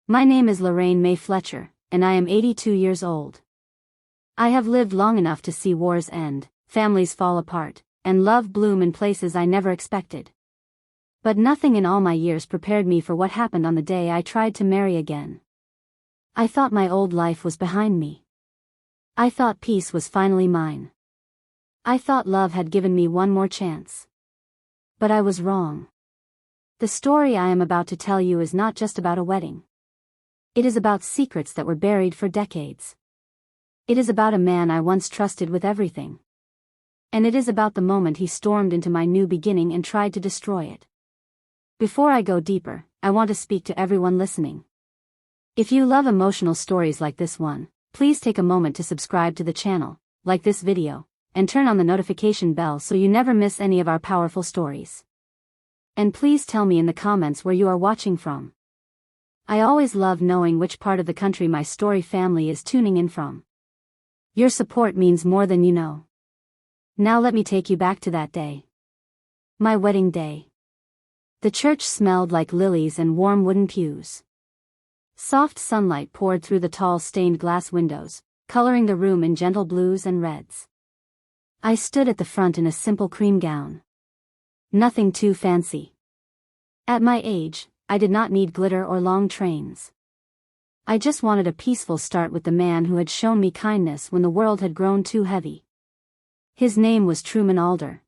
My name is Lorraine May Fletcher, and I am 82 years old. I have lived long enough to see wars end, families fall apart, and love bloom in places I never expected. But nothing in all my years prepared me for what happened on the day I tried to marry again. I thought my old life was behind me. I thought peace was finally mine. I thought love had given me one more chance. But I was wrong. The story I am about to tell you is not just about a wedding. It is about secrets that were buried for decades. It is about a man I once trusted with everything. And it is about the moment he stormed into my new beginning and tried to destroy it. Before I go deeper, I want to speak to everyone listening. If you love emotional stories like this one, please take a moment to subscribe to the channel, like this video, and turn on the notification bell so you never miss any of our powerful stories. And please tell me in the comments where you are watching from. I always love knowing which part of the country my story family is tuning in from. Your support means more than you know. Now let me take you back to that day. My wedding day. The church smelled like lilies and warm wooden pews. Soft sunlight poured through the tall stained glass windows, coloring the room in gentle blues and reds. I stood at the front in a simple cream gown. Nothing too fancy. At my age, I did not need glitter or long trains. I just wanted a peaceful start with the man who had shown me kindness when the world had grown too heavy. His name was Truman Alder.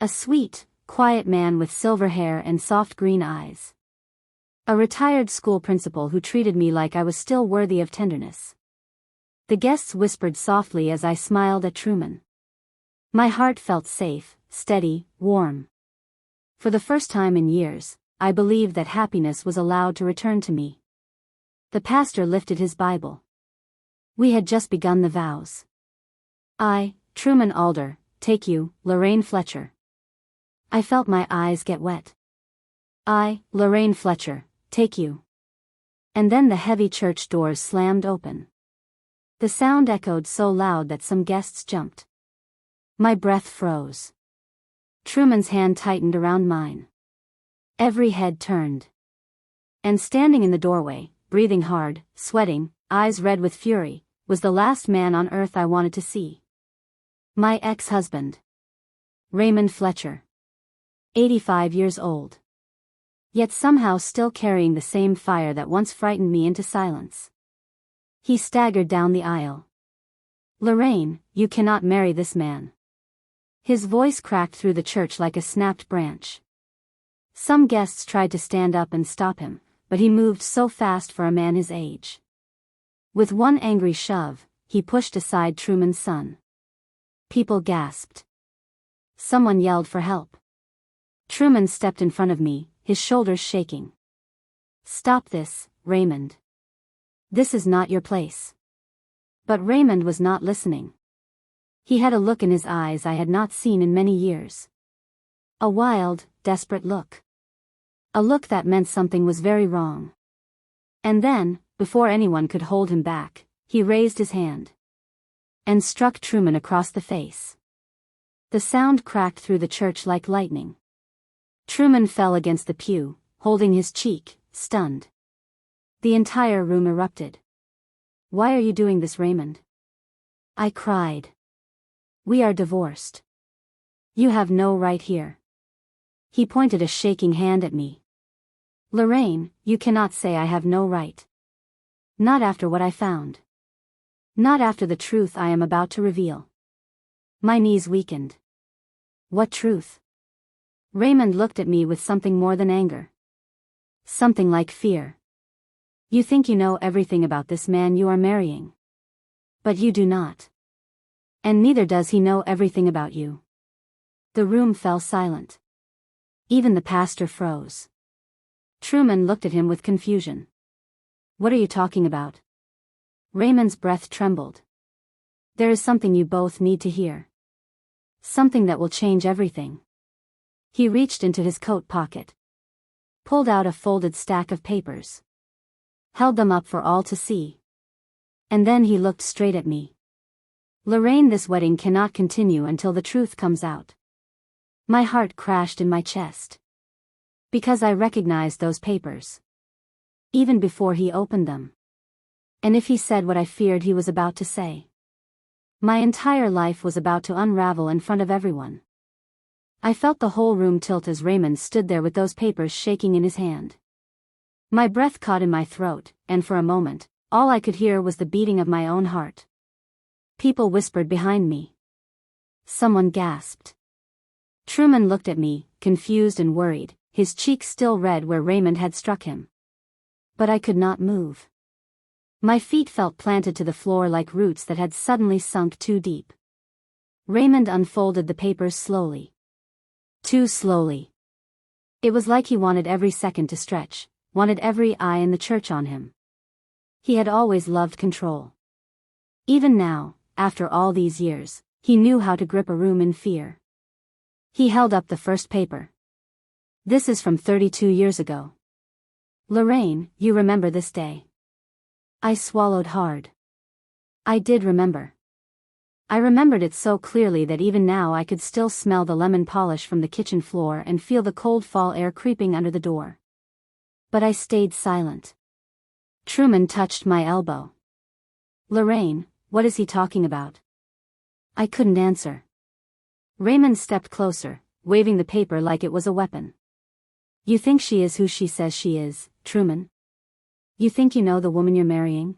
A sweet, quiet man with silver hair and soft green eyes. A retired school principal who treated me like I was still worthy of tenderness. The guests whispered softly as I smiled at Truman. My heart felt safe, steady, warm. For the first time in years, I believed that happiness was allowed to return to me. The pastor lifted his Bible. We had just begun the vows. I, Truman Alder, take you, Lorraine Fletcher. I felt my eyes get wet. I, Lorraine Fletcher, take you. And then the heavy church doors slammed open. The sound echoed so loud that some guests jumped. My breath froze. Truman's hand tightened around mine. Every head turned. And standing in the doorway, breathing hard, sweating, eyes red with fury, was the last man on earth I wanted to see. My ex-husband. Raymond Fletcher. 85 years old. Yet somehow still carrying the same fire that once frightened me into silence. He staggered down the aisle. Lorraine, you cannot marry this man. His voice cracked through the church like a snapped branch. Some guests tried to stand up and stop him, but he moved so fast for a man his age. With one angry shove, he pushed aside Truman's son. People gasped. Someone yelled for help. Truman stepped in front of me, his shoulders shaking. Stop this, Raymond. This is not your place. But Raymond was not listening. He had a look in his eyes I had not seen in many years. A wild, desperate look. A look that meant something was very wrong. And then, before anyone could hold him back, he raised his hand. And struck Truman across the face. The sound cracked through the church like lightning. Truman fell against the pew, holding his cheek, stunned. The entire room erupted. Why are you doing this, Raymond? I cried. We are divorced. You have no right here. He pointed a shaking hand at me. Lorraine, you cannot say I have no right. Not after what I found. Not after the truth I am about to reveal. My knees weakened. What truth? Raymond looked at me with something more than anger. Something like fear. You think you know everything about this man you are marrying. But you do not. And neither does he know everything about you. The room fell silent. Even the pastor froze. Truman looked at him with confusion. What are you talking about? Raymond's breath trembled. There is something you both need to hear. Something that will change everything. He reached into his coat pocket. Pulled out a folded stack of papers. Held them up for all to see. And then he looked straight at me. Lorraine, this wedding cannot continue until the truth comes out. My heart crashed in my chest. Because I recognized those papers. even before he opened them. And if he said what I feared he was about to say, my entire life was about to unravel in front of everyone. I felt the whole room tilt as Raymond stood there with those papers shaking in his hand. My breath caught in my throat, and for a moment, all I could hear was the beating of my own heart. People whispered behind me. Someone gasped. Truman looked at me, confused and worried, his cheeks still red where Raymond had struck him. But I could not move. My feet felt planted to the floor like roots that had suddenly sunk too deep. Raymond unfolded the papers slowly. Too slowly. It was like he wanted every second to stretch, wanted every eye in the church on him. He had always loved control. Even now, after all these years, he knew how to grip a room in fear. He held up the first paper. This is from 32 years ago. Lorraine, you remember this day? I swallowed hard. I did remember. I remembered it so clearly that even now I could still smell the lemon polish from the kitchen floor and feel the cold fall air creeping under the door. But I stayed silent. Truman touched my elbow. Lorraine, what is he talking about? I couldn't answer. Raymond stepped closer, waving the paper like it was a weapon. You think she is who she says she is, Truman? You think you know the woman you're marrying?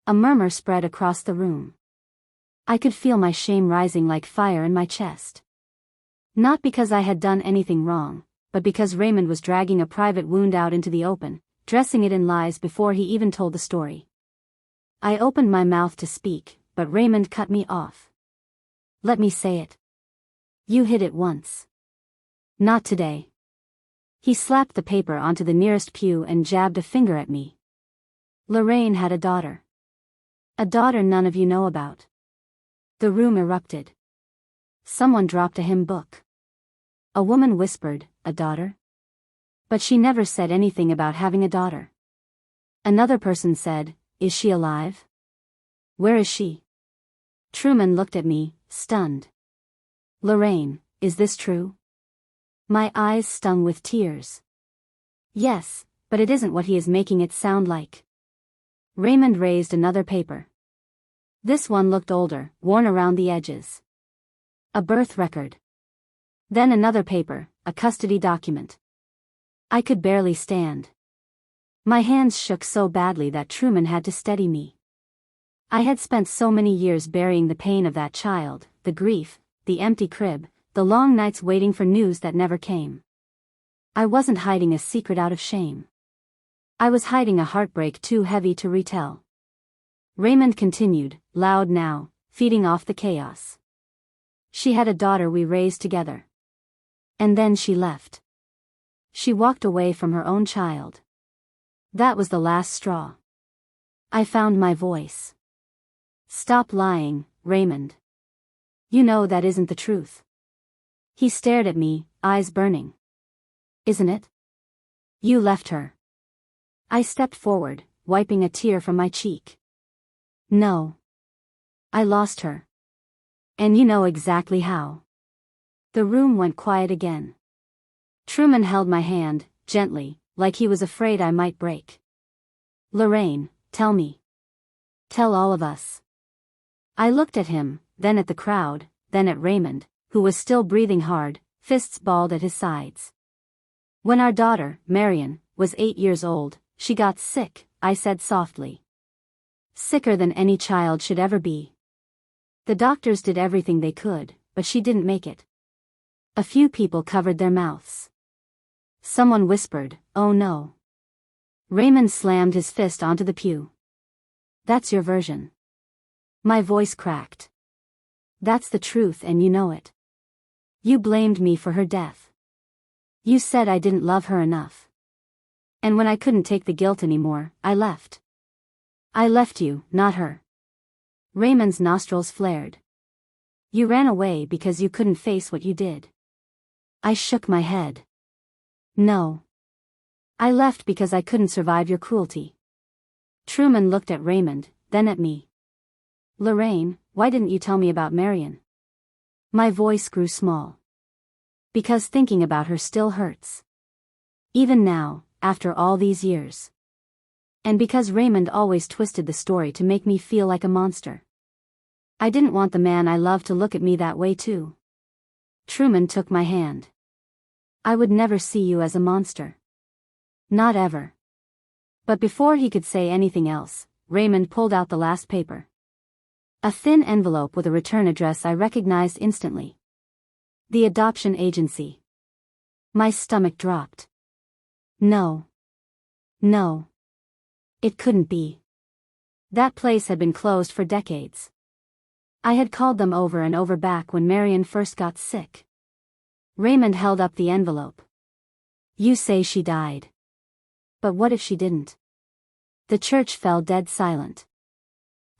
A murmur spread across the room. I could feel my shame rising like fire in my chest. Not because I had done anything wrong, but because Raymond was dragging a private wound out into the open, dressing it in lies before he even told the story. I opened my mouth to speak, but Raymond cut me off. Let me say it. You hid it once. Not today. He slapped the paper onto the nearest pew and jabbed a finger at me. Lorraine had a daughter. A daughter none of you know about. The room erupted. Someone dropped a hymn book. A woman whispered, a daughter? But she never said anything about having a daughter. Another person said, is she alive? Where is she? Truman looked at me, stunned. Lorraine, is this true? My eyes stung with tears. Yes, but it isn't what he is making it sound like. Raymond raised another paper. This one looked older, worn around the edges. A birth record. Then another paper, a custody document. I could barely stand. My hands shook so badly that Truman had to steady me. I had spent so many years burying the pain of that child, the grief, the empty crib, the long nights waiting for news that never came. I wasn't hiding a secret out of shame. I was hiding a heartbreak too heavy to retell. Raymond continued, loud now, feeding off the chaos. She had a daughter we raised together. And then she left. She walked away from her own child. That was the last straw. I found my voice. Stop lying, Raymond. You know that isn't the truth. He stared at me, eyes burning. Isn't it? You left her. I stepped forward, wiping a tear from my cheek. No. I lost her. And you know exactly how. The room went quiet again. Truman held my hand, gently, like he was afraid I might break. Lorraine, tell me. Tell all of us. I looked at him, then at the crowd, then at Raymond, who was still breathing hard, fists balled at his sides. When our daughter, Marion, was 8 years old, she got sick, I said softly. Sicker than any child should ever be. The doctors did everything they could, but she didn't make it. A few people covered their mouths. Someone whispered, oh no. Raymond slammed his fist onto the pew. That's your version. My voice cracked. That's the truth and you know it. You blamed me for her death. You said I didn't love her enough. And when I couldn't take the guilt anymore, I left. I left you, not her. Raymond's nostrils flared. You ran away because you couldn't face what you did. I shook my head. No. I left because I couldn't survive your cruelty. Truman looked at Raymond, then at me. Lorraine, why didn't you tell me about Marion? My voice grew small. Because thinking about her still hurts. Even now, after all these years. And because Raymond always twisted the story to make me feel like a monster. I didn't want the man I loved to look at me that way too. Truman took my hand. I would never see you as a monster. Not ever. But before he could say anything else, Raymond pulled out the last paper. A thin envelope with a return address I recognized instantly. The adoption agency. My stomach dropped. No. No. It couldn't be. That place had been closed for decades. I had called them over and over back when Marion first got sick. Raymond held up the envelope. You say she died. But what if she didn't? The church fell dead silent.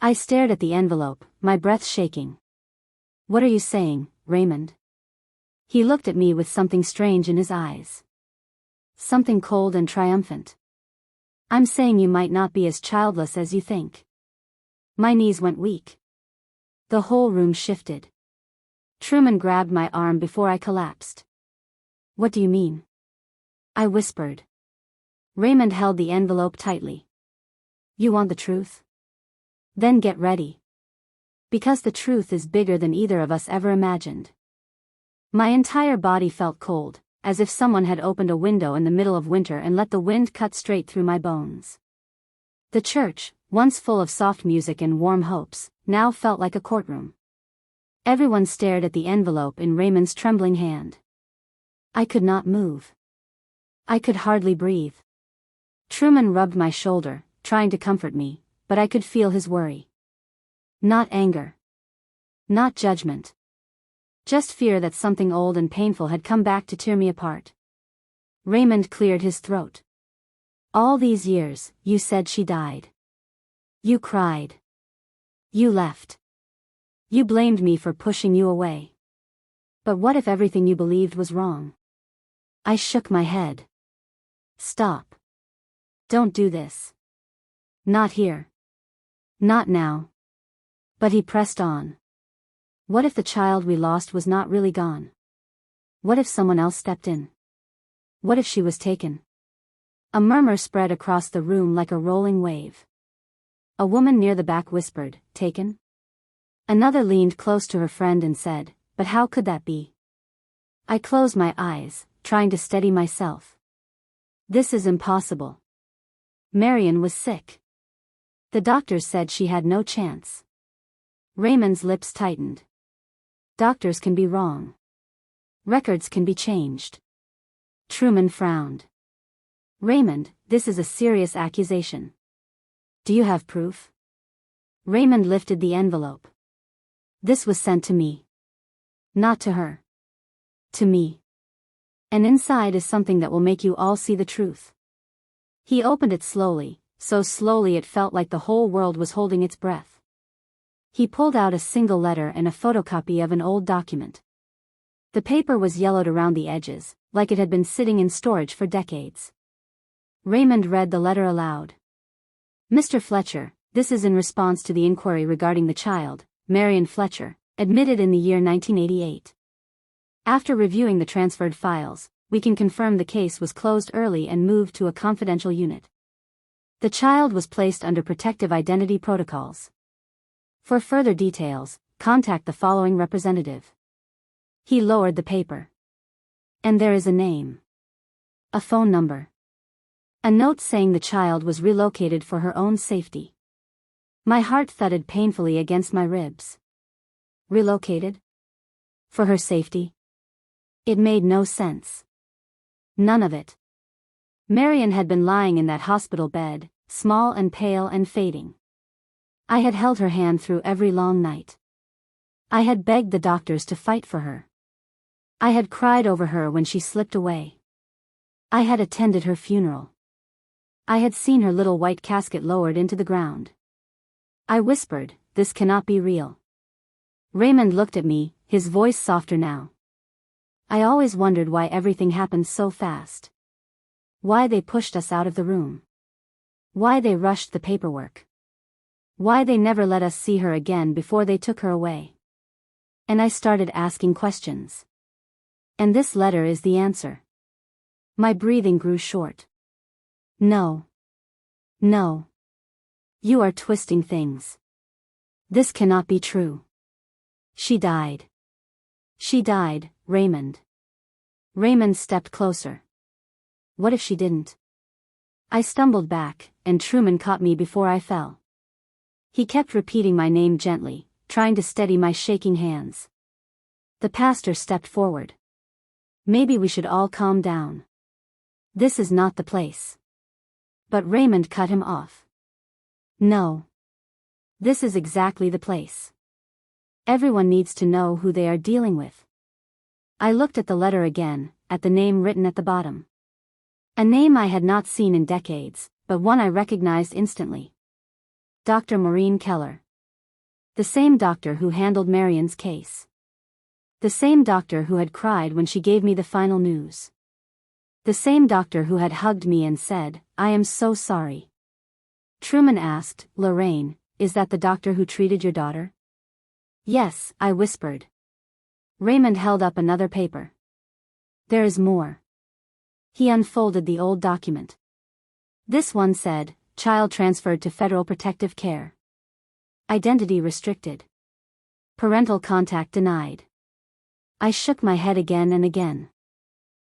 I stared at the envelope, my breath shaking. What are you saying, Raymond? He looked at me with something strange in his eyes. Something cold and triumphant. I'm saying you might not be as childless as you think. My knees went weak. The whole room shifted. Truman grabbed my arm before I collapsed. What do you mean? I whispered. Raymond held the envelope tightly. You want the truth? Then get ready. Because the truth is bigger than either of us ever imagined. My entire body felt cold, as if someone had opened a window in the middle of winter and let the wind cut straight through my bones. The church, once full of soft music and warm hopes, now felt like a courtroom. Everyone stared at the envelope in Raymond's trembling hand. I could not move. I could hardly breathe. Truman rubbed my shoulder, trying to comfort me, but I could feel his worry. Not anger. Not judgment. Just fear that something old and painful had come back to tear me apart. Raymond cleared his throat. All these years, you said she died. You cried. You left. You blamed me for pushing you away. But what if everything you believed was wrong? I shook my head. Stop. Don't do this. Not here. Not now. But he pressed on. What if the child we lost was not really gone? What if someone else stepped in? What if she was taken? A murmur spread across the room like a rolling wave. A woman near the back whispered, taken? Another leaned close to her friend and said, but how could that be? I closed my eyes, trying to steady myself. This is impossible. Marion was sick. The doctors said she had no chance. Raymond's lips tightened. Doctors can be wrong. Records can be changed. Truman frowned. Raymond, this is a serious accusation. Do you have proof? Raymond lifted the envelope. This was sent to me. Not to her. To me. And inside is something that will make you all see the truth. He opened it slowly, so slowly it felt like the whole world was holding its breath. He pulled out a single letter and a photocopy of an old document. The paper was yellowed around the edges, like it had been sitting in storage for decades. Raymond read the letter aloud. Mr. Fletcher, this is in response to the inquiry regarding the child, Marion Fletcher, admitted in the year 1988. After reviewing the transferred files, we can confirm the case was closed early and moved to a confidential unit. The child was placed under protective identity protocols. For further details, contact the following representative. He lowered the paper. And there is a name. A phone number. A note saying the child was relocated for her own safety. My heart thudded painfully against my ribs. Relocated? For her safety? It made no sense. None of it. Marion had been lying in that hospital bed, small and pale and fading. I had held her hand through every long night. I had begged the doctors to fight for her. I had cried over her when she slipped away. I had attended her funeral. I had seen her little white casket lowered into the ground. I whispered, this cannot be real. Raymond looked at me, his voice softer now. I always wondered why everything happened so fast. Why they pushed us out of the room. Why they rushed the paperwork. Why they never let us see her again before they took her away. And I started asking questions. And this letter is the answer. My breathing grew short. No. No. You are twisting things. This cannot be true. She died. She died, Raymond. Raymond stepped closer. What if she didn't? I stumbled back, and Truman caught me before I fell. He kept repeating my name gently, trying to steady my shaking hands. The pastor stepped forward. Maybe we should all calm down. This is not the place. But Raymond cut him off. No. This is exactly the place. Everyone needs to know who they are dealing with. I looked at the letter again, at the name written at the bottom. A name I had not seen in decades, but one I recognized instantly. Dr. Maureen Keller. The same doctor who handled Marion's case. The same doctor who had cried when she gave me the final news. The same doctor who had hugged me and said, "I am so sorry." Truman asked, "Lorraine, is that the doctor who treated your daughter?" "Yes," I whispered. Raymond held up another paper. "There is more." He unfolded the old document. This one said, "Child transferred to Federal Protective Care. Identity restricted. Parental contact denied." I shook my head again and again.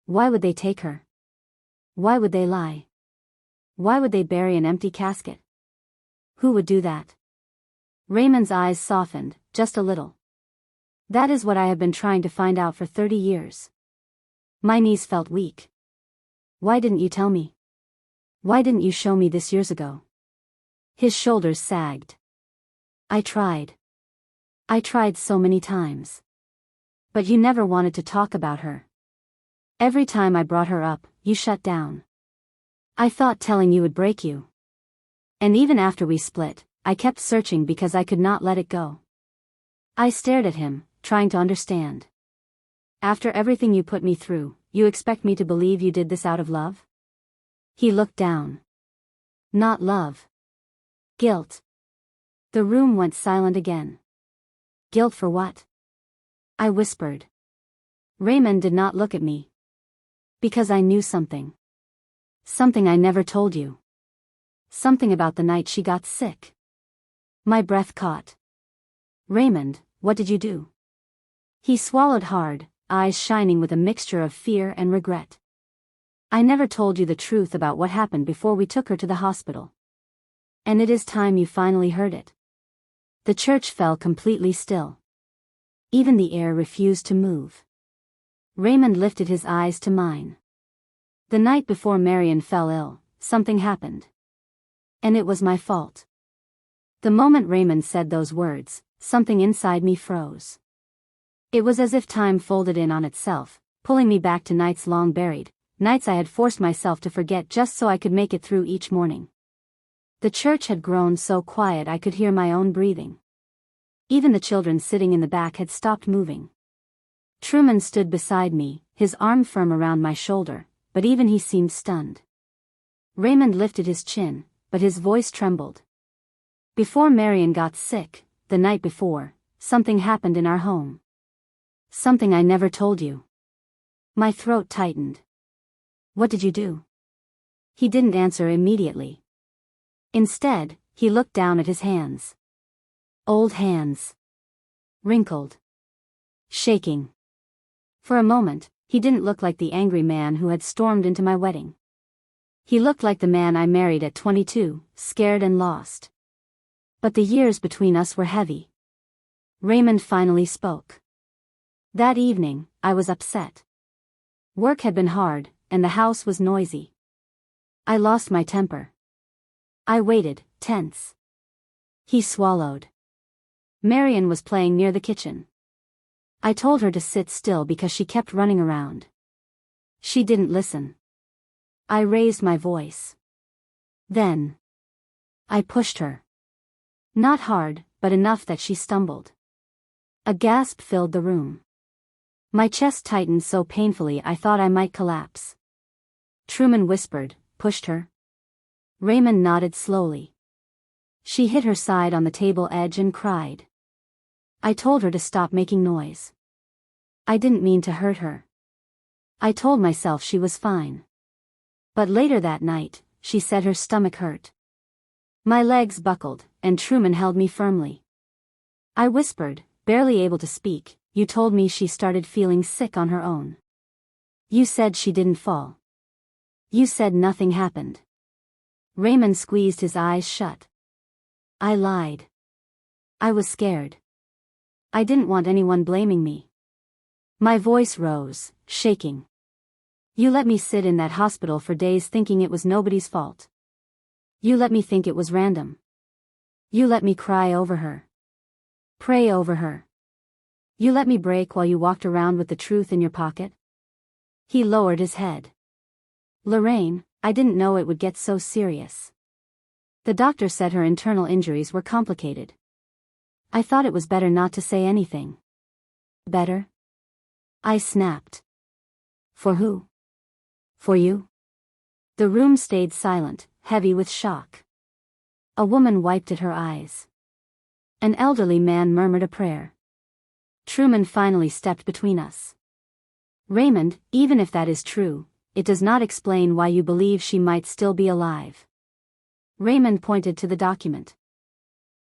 Why would they take her? Why would they lie? Why would they bury an empty casket? Who would do that? Raymond's eyes softened, just a little. That is what I have been trying to find out for 30 years. My knees felt weak. Why didn't you tell me? Why didn't you show me this years ago? His shoulders sagged. I tried. I tried so many times. But you never wanted to talk about her. Every time I brought her up, you shut down. I thought telling you would break you. And even after we split, I kept searching because I could not let it go. I stared at him, trying to understand. After everything you put me through, you expect me to believe you did this out of love? He looked down. Not love. Guilt. The room went silent again. Guilt for what? I whispered. Raymond did not look at me. Because I knew something. Something I never told you. Something about the night she got sick. My breath caught. Raymond, what did you do? He swallowed hard, eyes shining with a mixture of fear and regret. I never told you the truth about what happened before we took her to the hospital. And it is time you finally heard it. The church fell completely still. Even the air refused to move. Raymond lifted his eyes to mine. The night before Marion fell ill, something happened. And it was my fault. The moment Raymond said those words, something inside me froze. It was as if time folded in on itself, pulling me back to nights long buried, nights I had forced myself to forget just so I could make it through each morning. The church had grown so quiet I could hear my own breathing. Even the children sitting in the back had stopped moving. Truman stood beside me, his arm firm around my shoulder, but even he seemed stunned. Raymond lifted his chin, but his voice trembled. Before Marion got sick, the night before, something happened in our home. Something I never told you. My throat tightened. What did you do? He didn't answer immediately. Instead, he looked down at his hands. Old hands. Wrinkled. Shaking. For a moment, he didn't look like the angry man who had stormed into my wedding. He looked like the man I married at 22, scared and lost. But the years between us were heavy. Raymond finally spoke. That evening, I was upset. Work had been hard, and the house was noisy. I lost my temper. I waited, tense. He swallowed. Marion was playing near the kitchen. I told her to sit still because she kept running around. She didn't listen. I raised my voice. Then I pushed her. Not hard, but enough that she stumbled. A gasp filled the room. My chest tightened so painfully I thought I might collapse. Truman whispered, "Pushed her?" Raymond nodded slowly. She hit her side on the table edge and cried. I told her to stop making noise. I didn't mean to hurt her. I told myself she was fine. But later that night, she said her stomach hurt. My legs buckled, and Truman held me firmly. I whispered, barely able to speak, "You told me she started feeling sick on her own. You said she didn't fall. You said nothing happened." Raymond squeezed his eyes shut. I lied. I was scared. I didn't want anyone blaming me. My voice rose, shaking. "You let me sit in that hospital for days thinking it was nobody's fault. You let me think it was random. You let me cry over her. Pray over her. You let me break while you walked around with the truth in your pocket." He lowered his head. "Lorraine, I didn't know it would get so serious. The doctor said her internal injuries were complicated. I thought it was better not to say anything." "Better?" I snapped. "For who? For you?" The room stayed silent, heavy with shock. A woman wiped at her eyes. An elderly man murmured a prayer. Truman finally stepped between us. "Raymond, even if that is true, it does not explain why you believe she might still be alive." Raymond pointed to the document.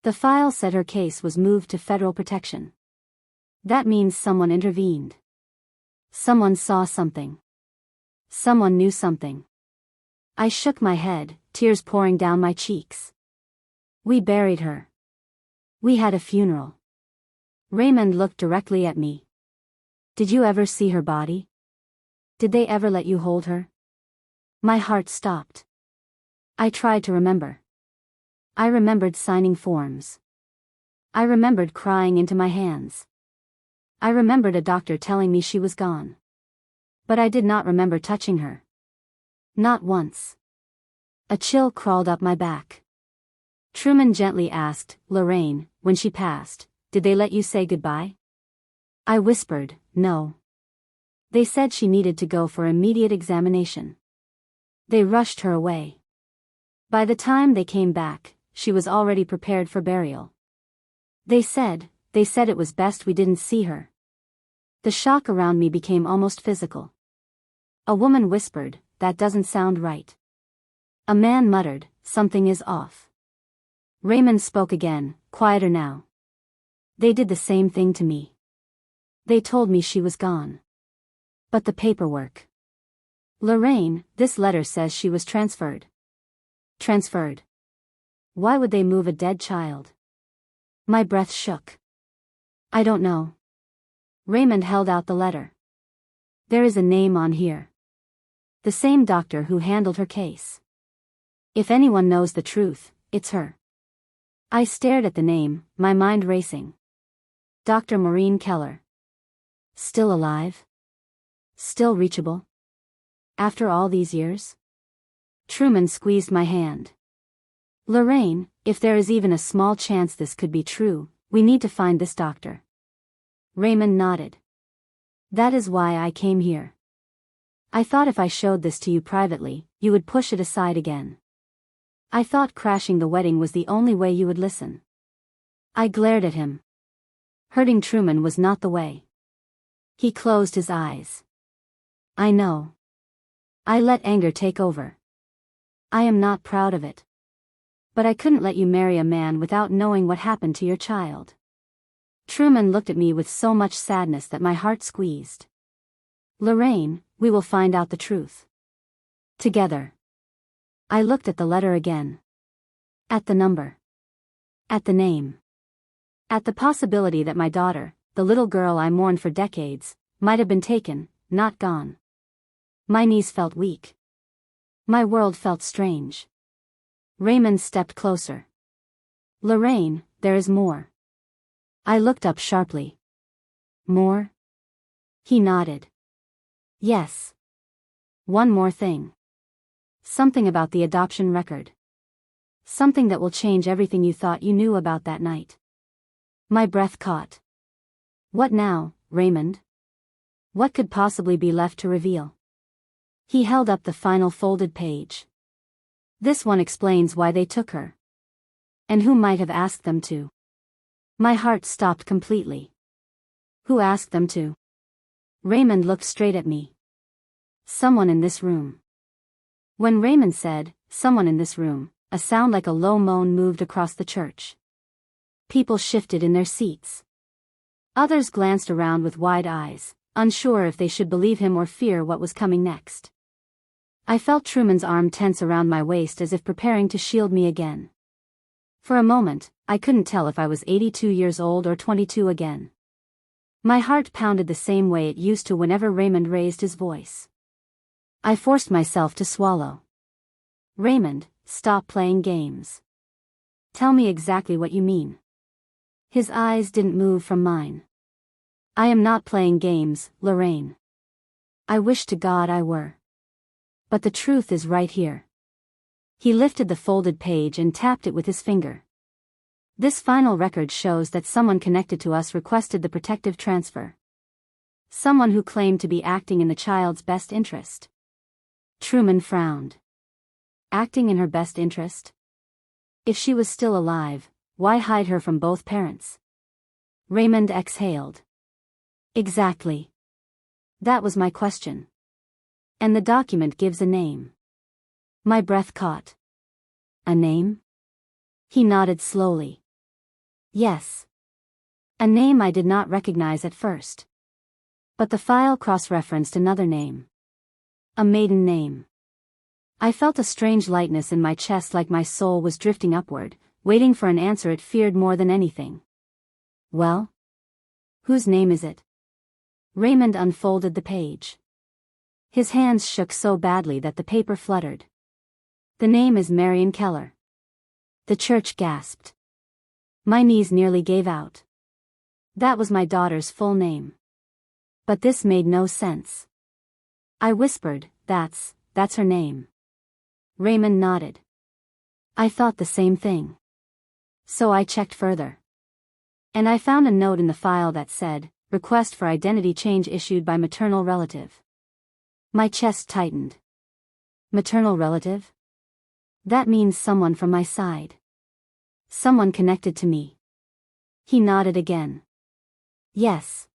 The file said her case was moved to federal protection. That means someone intervened. Someone saw something. Someone knew something. I shook my head, tears pouring down my cheeks. "We buried her. We had a funeral." Raymond looked directly at me. "Did you ever see her body? Did they ever let you hold her?" My heart stopped. I tried to remember. I remembered signing forms. I remembered crying into my hands. I remembered a doctor telling me she was gone. But I did not remember touching her. Not once. A chill crawled up my back. Truman gently asked, "Lorraine, when she passed, did they let you say goodbye?" I whispered, "No. They said she needed to go for immediate examination. They rushed her away. By the time they came back, she was already prepared for burial. They said it was best we didn't see her." The shock around me became almost physical. A woman whispered, "That doesn't sound right." A man muttered, "Something is off." Raymond spoke again, quieter now. "They did the same thing to me. They told me she was gone. But the paperwork. Lorraine, this letter says she was transferred." "Transferred? Why would they move a dead child?" My breath shook. "I don't know." Raymond held out the letter. "There is a name on here. The same doctor who handled her case. If anyone knows the truth, it's her." I stared at the name, my mind racing. Dr. Maureen Keller. Still alive? Still reachable? After all these years? Truman squeezed my hand. "Lorraine, if there is even a small chance this could be true, we need to find this doctor." Raymond nodded. "That is why I came here. I thought if I showed this to you privately, you would push it aside again. I thought crashing the wedding was the only way you would listen." I glared at him. Hurting Truman was not the way. He closed his eyes. "I know. I let anger take over. I am not proud of it. But I couldn't let you marry a man without knowing what happened to your child." Truman looked at me with so much sadness that my heart squeezed. "Lorraine, we will find out the truth. Together." I looked at the letter again. At the number. At the name. At the possibility that my daughter, the little girl I mourned for decades, might have been taken, not gone. My knees felt weak. My world felt strange. Raymond stepped closer. "Lorraine, there is more." I looked up sharply. "More?" He nodded. "Yes. One more thing. Something about the adoption record. Something that will change everything you thought you knew about that night." My breath caught. "What now, Raymond? What could possibly be left to reveal?" He held up the final folded page. "This one explains why they took her. And who might have asked them to." My heart stopped completely. "Who asked them to?" Raymond looked straight at me. "Someone in this room." When Raymond said, "someone in this room," a sound like a low moan moved across the church. People shifted in their seats. Others glanced around with wide eyes, unsure if they should believe him or fear what was coming next. I felt Truman's arm tense around my waist as if preparing to shield me again. For a moment, I couldn't tell if I was 82 years old or 22 again. My heart pounded the same way it used to whenever Raymond raised his voice. I forced myself to swallow. Raymond, stop playing games. Tell me exactly what you mean. His eyes didn't move from mine. I am not playing games, Lorraine. I wish to God I were. But the truth is right here. He lifted the folded page and tapped it with his finger. This final record shows that someone connected to us requested the protective transfer. Someone who claimed to be acting in the child's best interest. Truman frowned. Acting in her best interest? If she was still alive, why hide her from both parents? Raymond exhaled. Exactly. That was my question. And the document gives a name. My breath caught. A name? He nodded slowly. Yes. A name I did not recognize at first. But the file cross-referenced another name. A maiden name. I felt a strange lightness in my chest, like my soul was drifting upward, waiting for an answer it feared more than anything. Well? Whose name is it? Raymond unfolded the page. His hands shook so badly that the paper fluttered. The name is Marion Keller. The church gasped. My knees nearly gave out. That was my daughter's full name. But this made no sense. I whispered, that's her name. Raymond nodded. I thought the same thing. So I checked further. And I found a note in the file that said, request for identity change issued by maternal relative. My chest tightened. Maternal relative? That means someone from my side. Someone connected to me. He nodded again. Yes.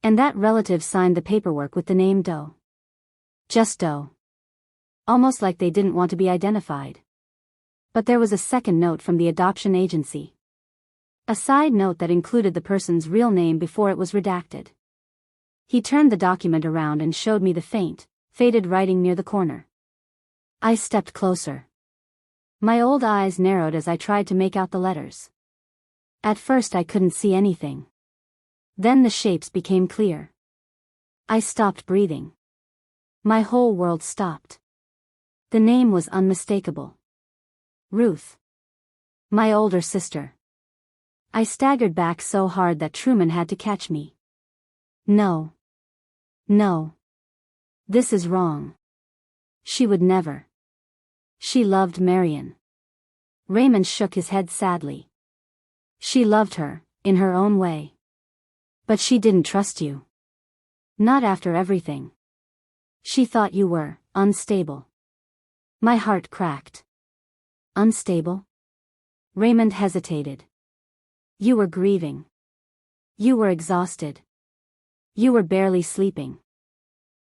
And that relative signed the paperwork with the name Doe. Just Doe. Almost like they didn't want to be identified. But there was a second note from the adoption agency. A side note that included the person's real name before it was redacted. He turned the document around and showed me the faint, faded writing near the corner. I stepped closer. My old eyes narrowed as I tried to make out the letters. At first I couldn't see anything. Then the shapes became clear. I stopped breathing. My whole world stopped. The name was unmistakable. Ruth. My older sister. I staggered back so hard that Truman had to catch me. No. No. This is wrong. She would never. She loved Marion. Raymond shook his head sadly. She loved her, in her own way. But she didn't trust you. Not after everything. She thought you were unstable. My heart cracked. Unstable? Raymond hesitated. You were grieving. You were exhausted. You were barely sleeping.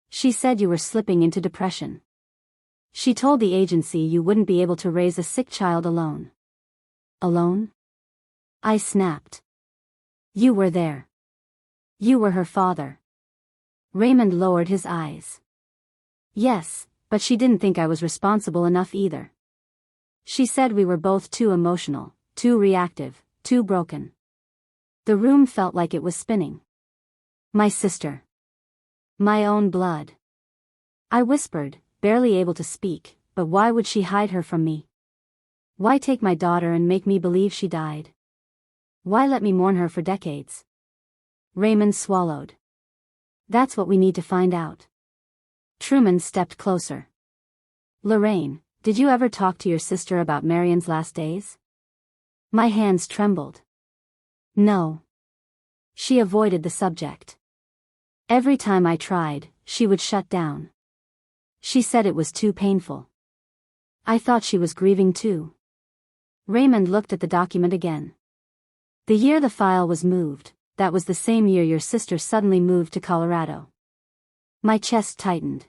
She said you were slipping into depression. She told the agency you wouldn't be able to raise a sick child alone. Alone? I snapped. You were there. You were her father. Raymond lowered his eyes. Yes, but she didn't think I was responsible enough either. She said we were both too emotional, too reactive, too broken. The room felt like it was spinning. My sister. My own blood. I whispered, barely able to speak, but why would she hide her from me? Why take my daughter and make me believe she died? Why let me mourn her for decades? Raymond swallowed. That's what we need to find out. Truman stepped closer. Lorraine, did you ever talk to your sister about Marion's last days? My hands trembled. No. She avoided the subject. Every time I tried, she would shut down. She said it was too painful. I thought she was grieving too. Raymond looked at the document again. The year the file was moved, that was the same year your sister suddenly moved to Colorado. My chest tightened.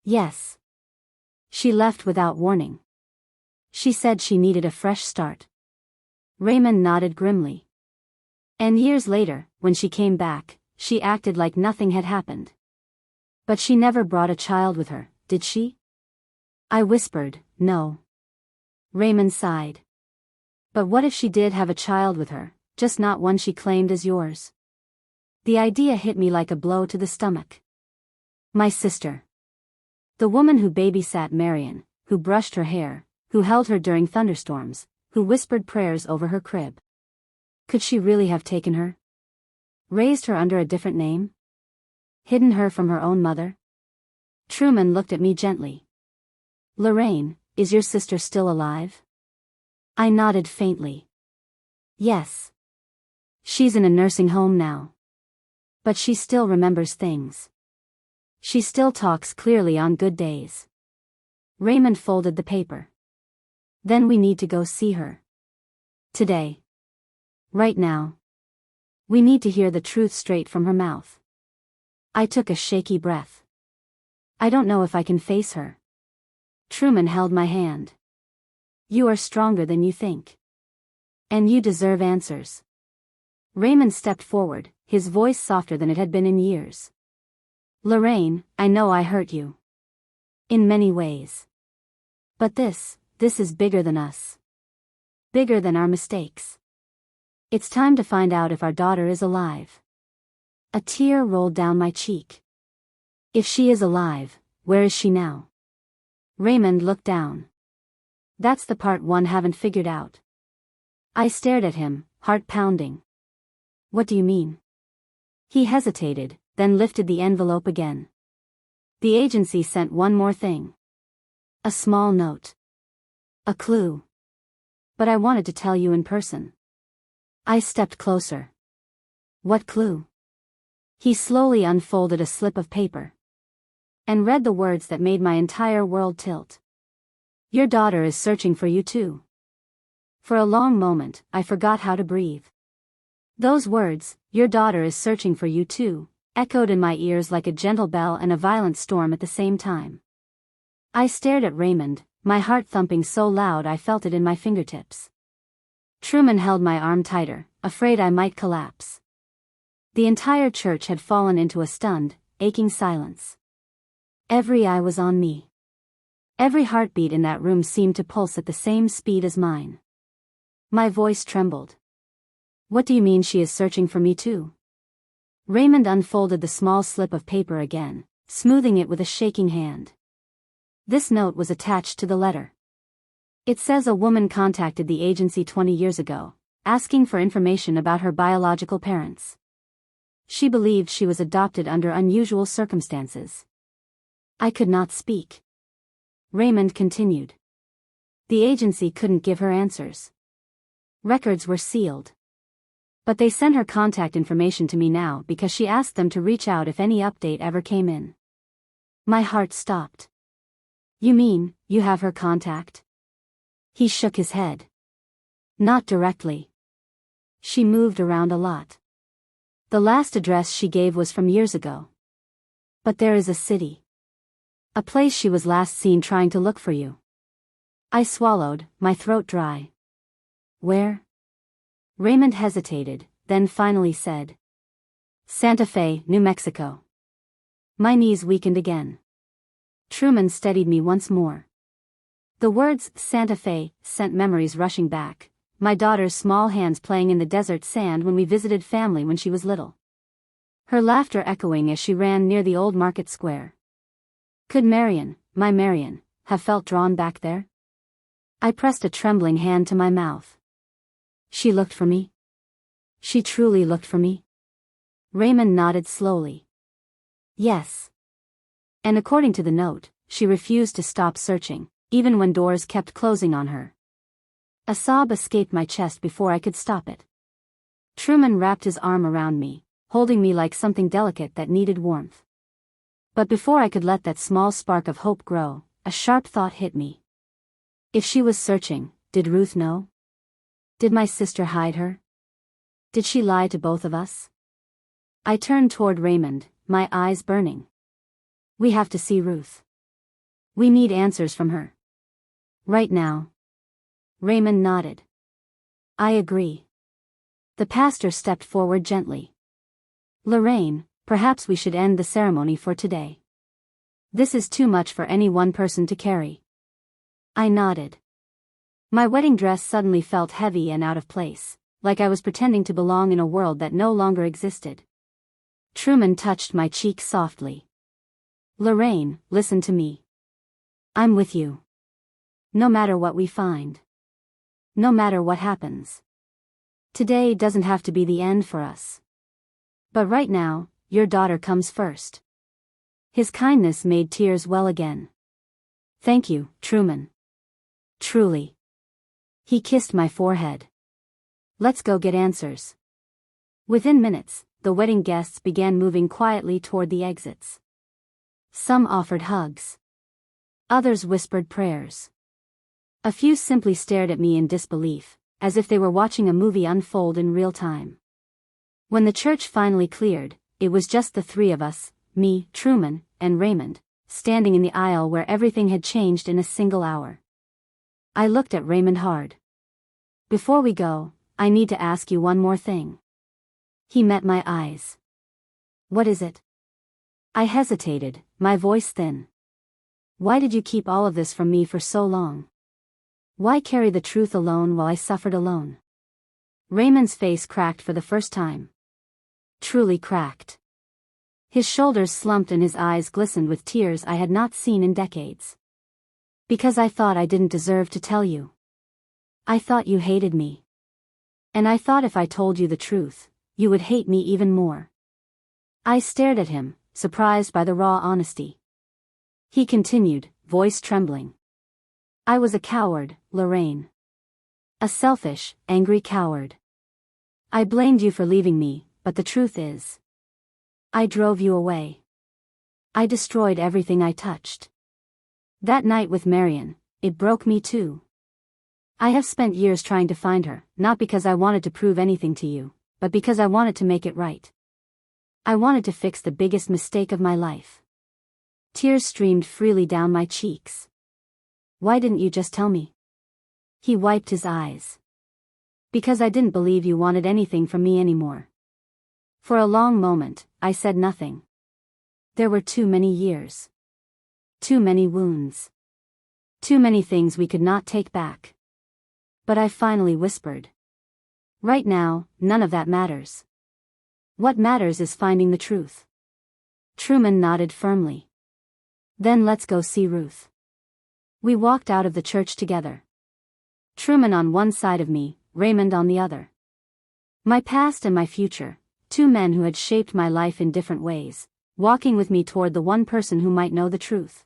Yes. She left without warning. She said she needed a fresh start. Raymond nodded grimly. And years later, when she came back, she acted like nothing had happened. But she never brought a child with her, did she? I whispered, no. Raymond sighed. But what if she did have a child with her, just not one she claimed as yours? The idea hit me like a blow to the stomach. My sister. The woman who babysat Marion, who brushed her hair, who held her during thunderstorms, who whispered prayers over her crib. Could she really have taken her? Raised her under a different name? Hidden her from her own mother? Truman looked at me gently. Lorraine, is your sister still alive? I nodded faintly. Yes. She's in a nursing home now. But she still remembers things. She still talks clearly on good days. Raymond folded the paper. Then we need to go see her. Today. Right now. We need to hear the truth straight from her mouth. I took a shaky breath. I don't know if I can face her. Truman held my hand. You are stronger than you think. And you deserve answers. Raymond stepped forward, his voice softer than it had been in years. Lorraine, I know I hurt you. In many ways. But this is bigger than us. Bigger than our mistakes. It's time to find out if our daughter is alive. A tear rolled down my cheek. If she is alive, where is she now? Raymond looked down. That's the part one haven't figured out. I stared at him, heart pounding. What do you mean? He hesitated, then lifted the envelope again. The agency sent one more thing. A small note. A clue. But I wanted to tell you in person. I stepped closer. What clue? He slowly unfolded a slip of paper. And read the words that made my entire world tilt. Your daughter is searching for you too. For a long moment, I forgot how to breathe. Those words, your daughter is searching for you too, echoed in my ears like a gentle bell and a violent storm at the same time. I stared at Raymond, my heart thumping so loud I felt it in my fingertips. Truman held my arm tighter, afraid I might collapse. The entire church had fallen into a stunned, aching silence. Every eye was on me. Every heartbeat in that room seemed to pulse at the same speed as mine. My voice trembled. What do you mean she is searching for me too? Raymond unfolded the small slip of paper again, smoothing it with a shaking hand. This note was attached to the letter. It says a woman contacted the agency 20 years ago, asking for information about her biological parents. She believed she was adopted under unusual circumstances. I could not speak. Raymond continued. The agency couldn't give her answers. Records were sealed. But they sent her contact information to me now because she asked them to reach out if any update ever came in. My heart stopped. You mean, you have her contact? He shook his head. Not directly. She moved around a lot. The last address she gave was from years ago. But there is a city. A place she was last seen trying to look for you. I swallowed, my throat dry. Where? Raymond hesitated, then finally said. Santa Fe, New Mexico. My knees weakened again. Truman steadied me once more. The words Santa Fe sent memories rushing back, my daughter's small hands playing in the desert sand when we visited family when she was little. Her laughter echoing as she ran near the old market square. Could Marion, my Marion, have felt drawn back there? I pressed a trembling hand to my mouth. She looked for me? She truly looked for me? Raymond nodded slowly. Yes. And according to the note, she refused to stop searching, even when doors kept closing on her. A sob escaped my chest before I could stop it. Truman wrapped his arm around me, holding me like something delicate that needed warmth. But before I could let that small spark of hope grow, a sharp thought hit me. If she was searching, did Ruth know? Did my sister hide her? Did she lie to both of us? I turned toward Raymond, my eyes burning. We have to see Ruth. We need answers from her. Right now. Raymond nodded. I agree. The pastor stepped forward gently. Lorraine, perhaps we should end the ceremony for today. This is too much for any one person to carry. I nodded. My wedding dress suddenly felt heavy and out of place, like I was pretending to belong in a world that no longer existed. Truman touched my cheek softly. Lorraine, listen to me. I'm with you. No matter what we find. No matter what happens. Today doesn't have to be the end for us. But right now, your daughter comes first. His kindness made tears well again. Thank you, Truman. Truly. He kissed my forehead. Let's go get answers. Within minutes, the wedding guests began moving quietly toward the exits. Some offered hugs. Others whispered prayers. A few simply stared at me in disbelief, as if they were watching a movie unfold in real time. When the church finally cleared, it was just the three of us, me, Truman, and Raymond, standing in the aisle where everything had changed in a single hour. I looked at Raymond hard. Before we go, I need to ask you one more thing. He met my eyes. What is it? I hesitated, my voice thin. Why did you keep all of this from me for so long? Why carry the truth alone while I suffered alone? Raymond's face cracked for the first time. Truly cracked. His shoulders slumped and his eyes glistened with tears I had not seen in decades. Because I thought I didn't deserve to tell you. I thought you hated me. And I thought if I told you the truth, you would hate me even more. I stared at him, surprised by the raw honesty. He continued, voice trembling. I was a coward, Lorraine. A selfish, angry coward. I blamed you for leaving me, but the truth is, I drove you away. I destroyed everything I touched. That night with Marion, it broke me too. I have spent years trying to find her, not because I wanted to prove anything to you, but because I wanted to make it right. I wanted to fix the biggest mistake of my life. Tears streamed freely down my cheeks. Why didn't you just tell me? He wiped his eyes. Because I didn't believe you wanted anything from me anymore. For a long moment, I said nothing. There were too many years. Too many wounds. Too many things we could not take back. But I finally whispered. Right now, none of that matters. What matters is finding the truth. Truman nodded firmly. Then let's go see Ruth. We walked out of the church together. Truman on one side of me, Raymond on the other. My past and my future, two men who had shaped my life in different ways, walking with me toward the one person who might know the truth.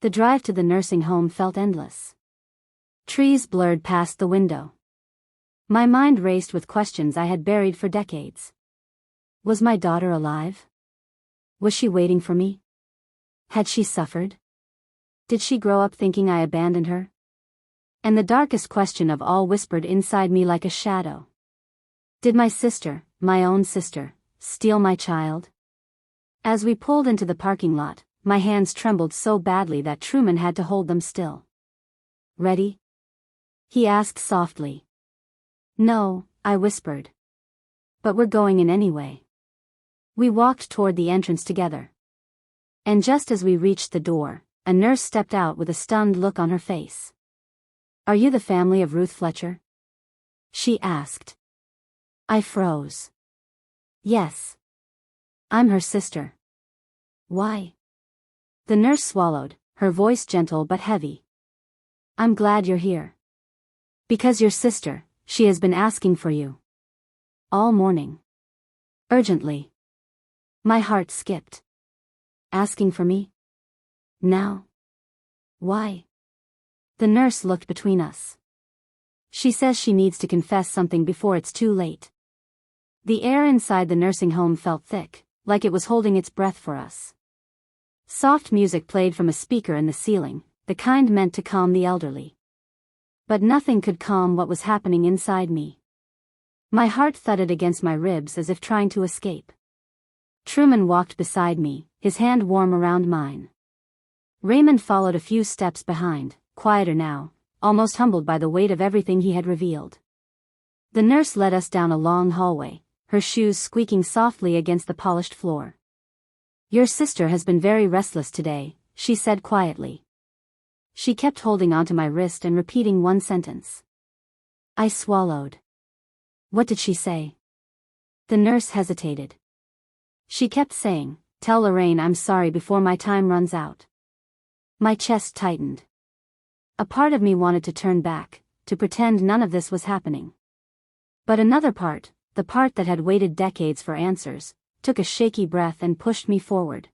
The drive to the nursing home felt endless. Trees blurred past the window. My mind raced with questions I had buried for decades. Was my daughter alive? Was she waiting for me? Had she suffered? Did she grow up thinking I abandoned her? And the darkest question of all whispered inside me like a shadow. Did my sister, my own sister, steal my child? As we pulled into the parking lot, my hands trembled so badly that Truman had to hold them still. Ready? He asked softly. No, I whispered. But we're going in anyway. We walked toward the entrance together. And just as we reached the door, a nurse stepped out with a stunned look on her face. Are you the family of Ruth Fletcher? She asked. I froze. Yes. I'm her sister. Why? The nurse swallowed, her voice gentle but heavy. I'm glad you're here. Because your sister, she has been asking for you. All morning. Urgently. My heart skipped. Asking for me? Now? Why? The nurse looked between us. She says she needs to confess something before it's too late. The air inside the nursing home felt thick, like it was holding its breath for us. Soft music played from a speaker in the ceiling, the kind meant to calm the elderly. But nothing could calm what was happening inside me. My heart thudded against my ribs as if trying to escape. Truman walked beside me, his hand warm around mine. Raymond followed a few steps behind, quieter now, almost humbled by the weight of everything he had revealed. The nurse led us down a long hallway, her shoes squeaking softly against the polished floor. "Your sister has been very restless today," she said quietly. She kept holding onto my wrist and repeating one sentence. I swallowed. "What did she say?" The nurse hesitated. "She kept saying, 'Tell Lorraine I'm sorry before my time runs out.'" My chest tightened. A part of me wanted to turn back, to pretend none of this was happening. But another part, the part that had waited decades for answers, took a shaky breath and pushed me forward.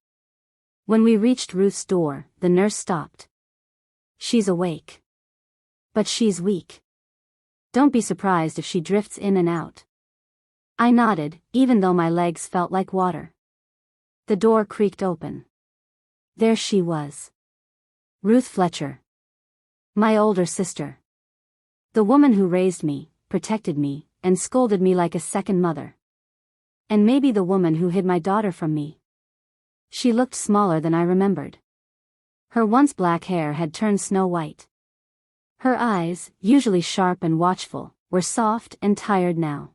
When we reached Ruth's door, the nurse stopped. "She's awake. But she's weak. Don't be surprised if she drifts in and out." I nodded, even though my legs felt like water. The door creaked open. There she was. Ruth Fletcher. My older sister. The woman who raised me, protected me, and scolded me like a second mother. And maybe the woman who hid my daughter from me. She looked smaller than I remembered. Her once black hair had turned snow white. Her eyes, usually sharp and watchful, were soft and tired now.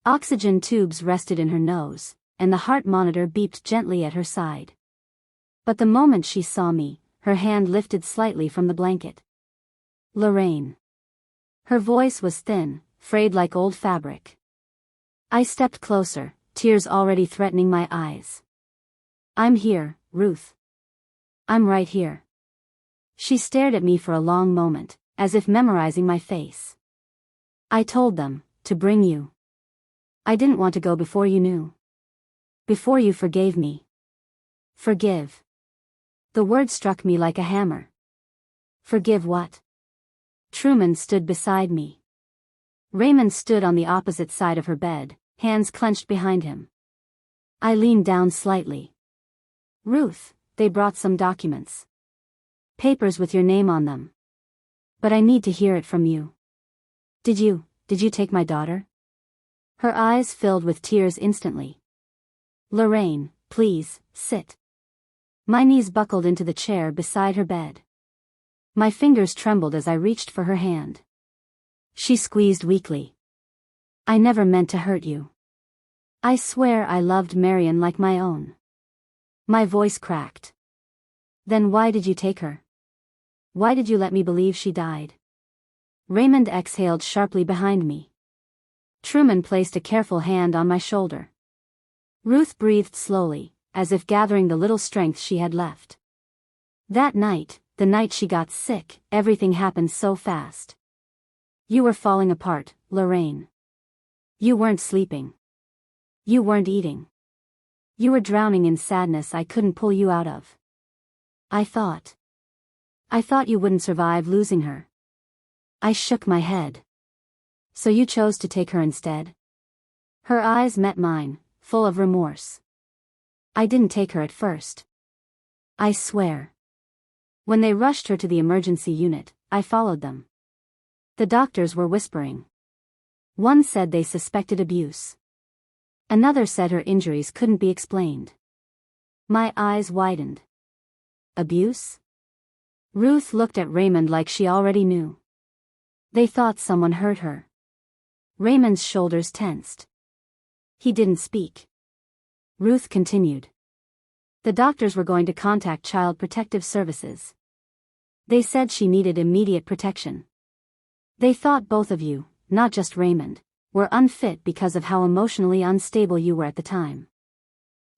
Oxygen tubes rested in her nose, and the heart monitor beeped gently at her side. But the moment she saw me, her hand lifted slightly from the blanket. "Lorraine." Her voice was thin, frayed like old fabric. I stepped closer, tears already threatening my eyes. "I'm here, Ruth. I'm right here." She stared at me for a long moment, as if memorizing my face. "I told them to bring you. I didn't want to go before you knew. Before you forgave me." Forgive. The word struck me like a hammer. Forgive what? Truman stood beside me. Raymond stood on the opposite side of her bed, hands clenched behind him. I leaned down slightly. "Ruth, they brought some documents. Papers with your name on them. But I need to hear it from you. Did you take my daughter?" Her eyes filled with tears instantly. "Lorraine, please, sit." My knees buckled into the chair beside her bed. My fingers trembled as I reached for her hand. She squeezed weakly. "I never meant to hurt you. I swear I loved Marion like my own." My voice cracked. "Then why did you take her? Why did you let me believe she died?" Raymond exhaled sharply behind me. Truman placed a careful hand on my shoulder. Ruth breathed slowly, as if gathering the little strength she had left. That night, the night she got sick, everything happened so fast. You were falling apart, Lorraine. You weren't sleeping. You weren't eating. You were drowning in sadness I couldn't pull you out of. I thought you wouldn't survive losing her." I shook my head. "So you chose to take her instead?" Her eyes met mine, full of remorse. "I didn't take her at first. I swear. When they rushed her to the emergency unit, I followed them. The doctors were whispering. One said they suspected abuse. Another said her injuries couldn't be explained." My eyes widened. "Abuse?" Ruth looked at Raymond like she already knew. "They thought someone hurt her." Raymond's shoulders tensed. He didn't speak. Ruth continued. "The doctors were going to contact Child Protective Services. They said she needed immediate protection. They thought both of you, not just Raymond, were unfit because of how emotionally unstable you were at the time."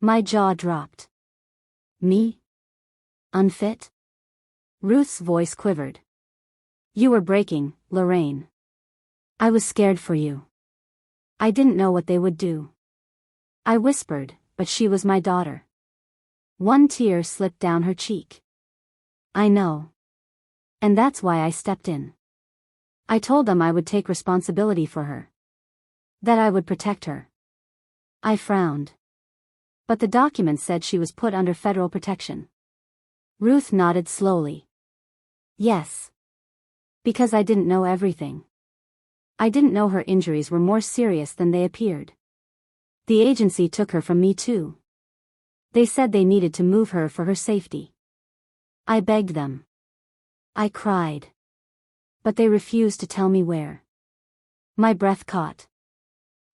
My jaw dropped. "Me? Unfit?" Ruth's voice quivered. "You were breaking, Lorraine. I was scared for you. I didn't know what they would do." I whispered, but she was my daughter. One tear slipped down her cheek. "I know. And that's why I stepped in. I told them I would take responsibility for her. That I would protect her." I frowned. "But the document said she was put under federal protection." Ruth nodded slowly. "Yes. Because I didn't know everything. I didn't know her injuries were more serious than they appeared. The agency took her from me too. They said they needed to move her for her safety. I begged them. I cried. But they refused to tell me where. My breath caught.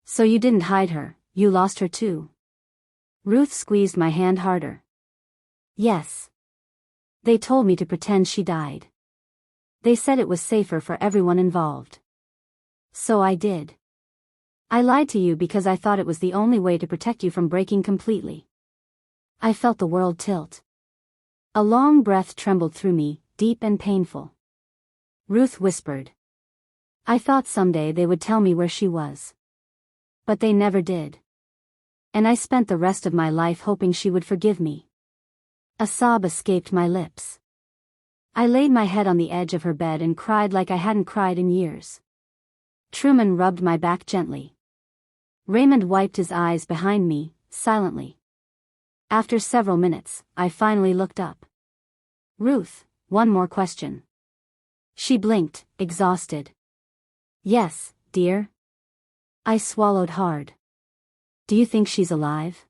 So you didn't hide her, you lost her too. Ruth squeezed my hand harder. Yes. They told me to pretend she died. They said it was safer for everyone involved. So I did. I lied to you because I thought it was the only way to protect you from breaking completely. I felt the world tilt. A long breath trembled through me, deep and painful. Ruth whispered. I thought someday they would tell me where she was. But they never did. And I spent the rest of my life hoping she would forgive me. A sob escaped my lips. I laid my head on the edge of her bed and cried like I hadn't cried in years. Truman rubbed my back gently. Raymond wiped his eyes behind me, silently. After several minutes, I finally looked up. Ruth, one more question. She blinked, exhausted. Yes, dear. I swallowed hard. Do you think she's alive?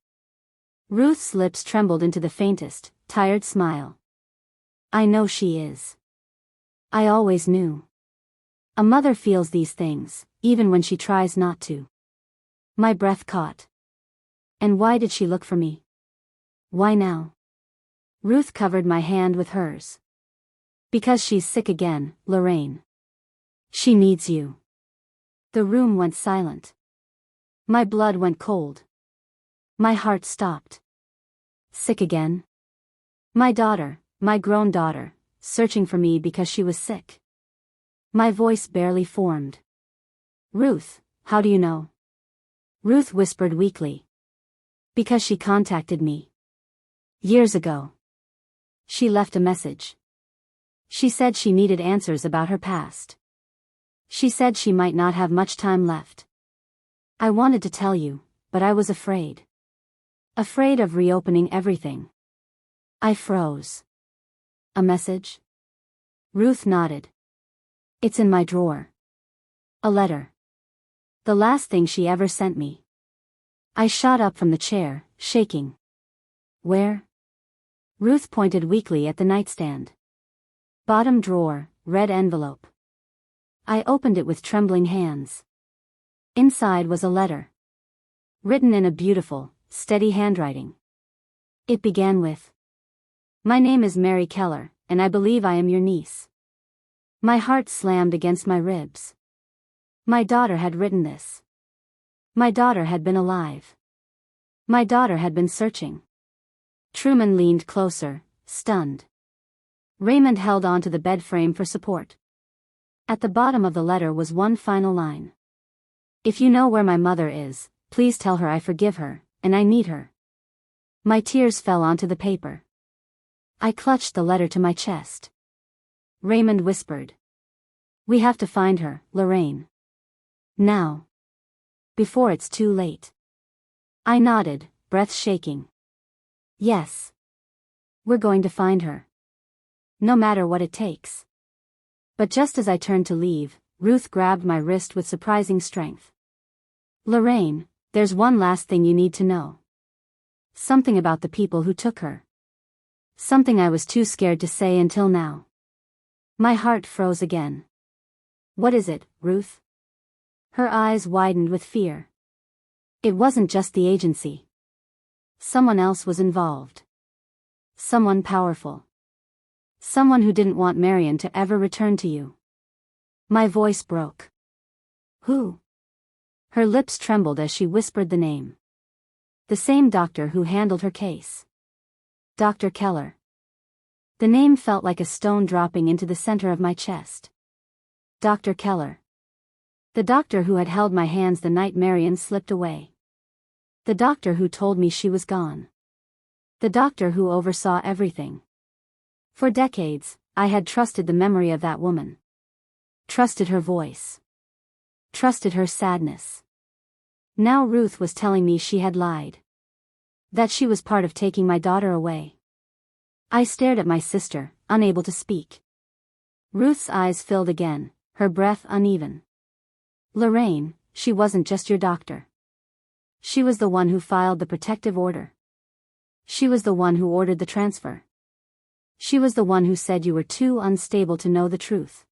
Ruth's lips trembled into the faintest, tired smile. I know she is. I always knew. A mother feels these things, even when she tries not to. My breath caught. And why did she look for me? Why now? Ruth covered my hand with hers. Because she's sick again, Lorraine. She needs you. The room went silent. My blood went cold. My heart stopped. Sick again? My daughter, my grown daughter, searching for me because she was sick. My voice barely formed. Ruth, how do you know? Ruth whispered weakly. Because she contacted me. Years ago. She left a message. She said she needed answers about her past. She said she might not have much time left. I wanted to tell you, but I was afraid. Afraid of reopening everything. I froze. A message? Ruth nodded. It's in my drawer. A letter. The last thing she ever sent me. I shot up from the chair, shaking. Where? Ruth pointed weakly at the nightstand. Bottom drawer, red envelope. I opened it with trembling hands. Inside was a letter. Written in a beautiful, steady handwriting. It began with, My name is Mary Keller, and I believe I am your niece. My heart slammed against my ribs. My daughter had written this. My daughter had been alive. My daughter had been searching. Truman leaned closer, stunned. Raymond held onto the bed frame for support. At the bottom of the letter was one final line. If you know where my mother is, please tell her I forgive her, and I need her. My tears fell onto the paper. I clutched the letter to my chest. Raymond whispered. We have to find her, Lorraine. Now. Before it's too late. I nodded, breath shaking. Yes. We're going to find her. No matter what it takes. But just as I turned to leave, Ruth grabbed my wrist with surprising strength. Lorraine, there's one last thing you need to know. Something about the people who took her. Something I was too scared to say until now. My heart froze again. What is it, Ruth? Her eyes widened with fear. It wasn't just the agency. Someone else was involved. Someone powerful. Someone who didn't want Marion to ever return to you. My voice broke. Who? Her lips trembled as she whispered the name. The same doctor who handled her case. Dr. Keller. The name felt like a stone dropping into the center of my chest. Dr. Keller. The doctor who had held my hands the night Marion slipped away. The doctor who told me she was gone. The doctor who oversaw everything. For decades, I had trusted the memory of that woman. Trusted her voice. Trusted her sadness. Now Ruth was telling me she had lied. That she was part of taking my daughter away. I stared at my sister, unable to speak. Ruth's eyes filled again, her breath uneven. Lorraine, she wasn't just your doctor. She was the one who filed the protective order. She was the one who ordered the transfer. She was the one who said you were too unstable to know the truth.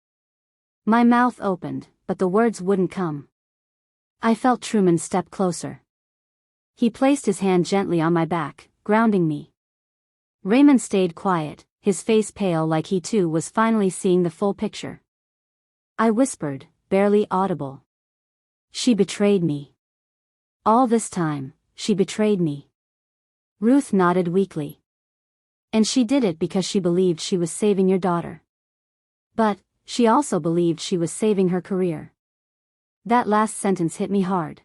My mouth opened, but the words wouldn't come. I felt Truman step closer. He placed his hand gently on my back, grounding me. Raymond stayed quiet, his face pale like he too was finally seeing the full picture. I whispered, barely audible. She betrayed me. All this time, she betrayed me. Ruth nodded weakly. And she did it because she believed she was saving your daughter. But, she also believed she was saving her career. That last sentence hit me hard.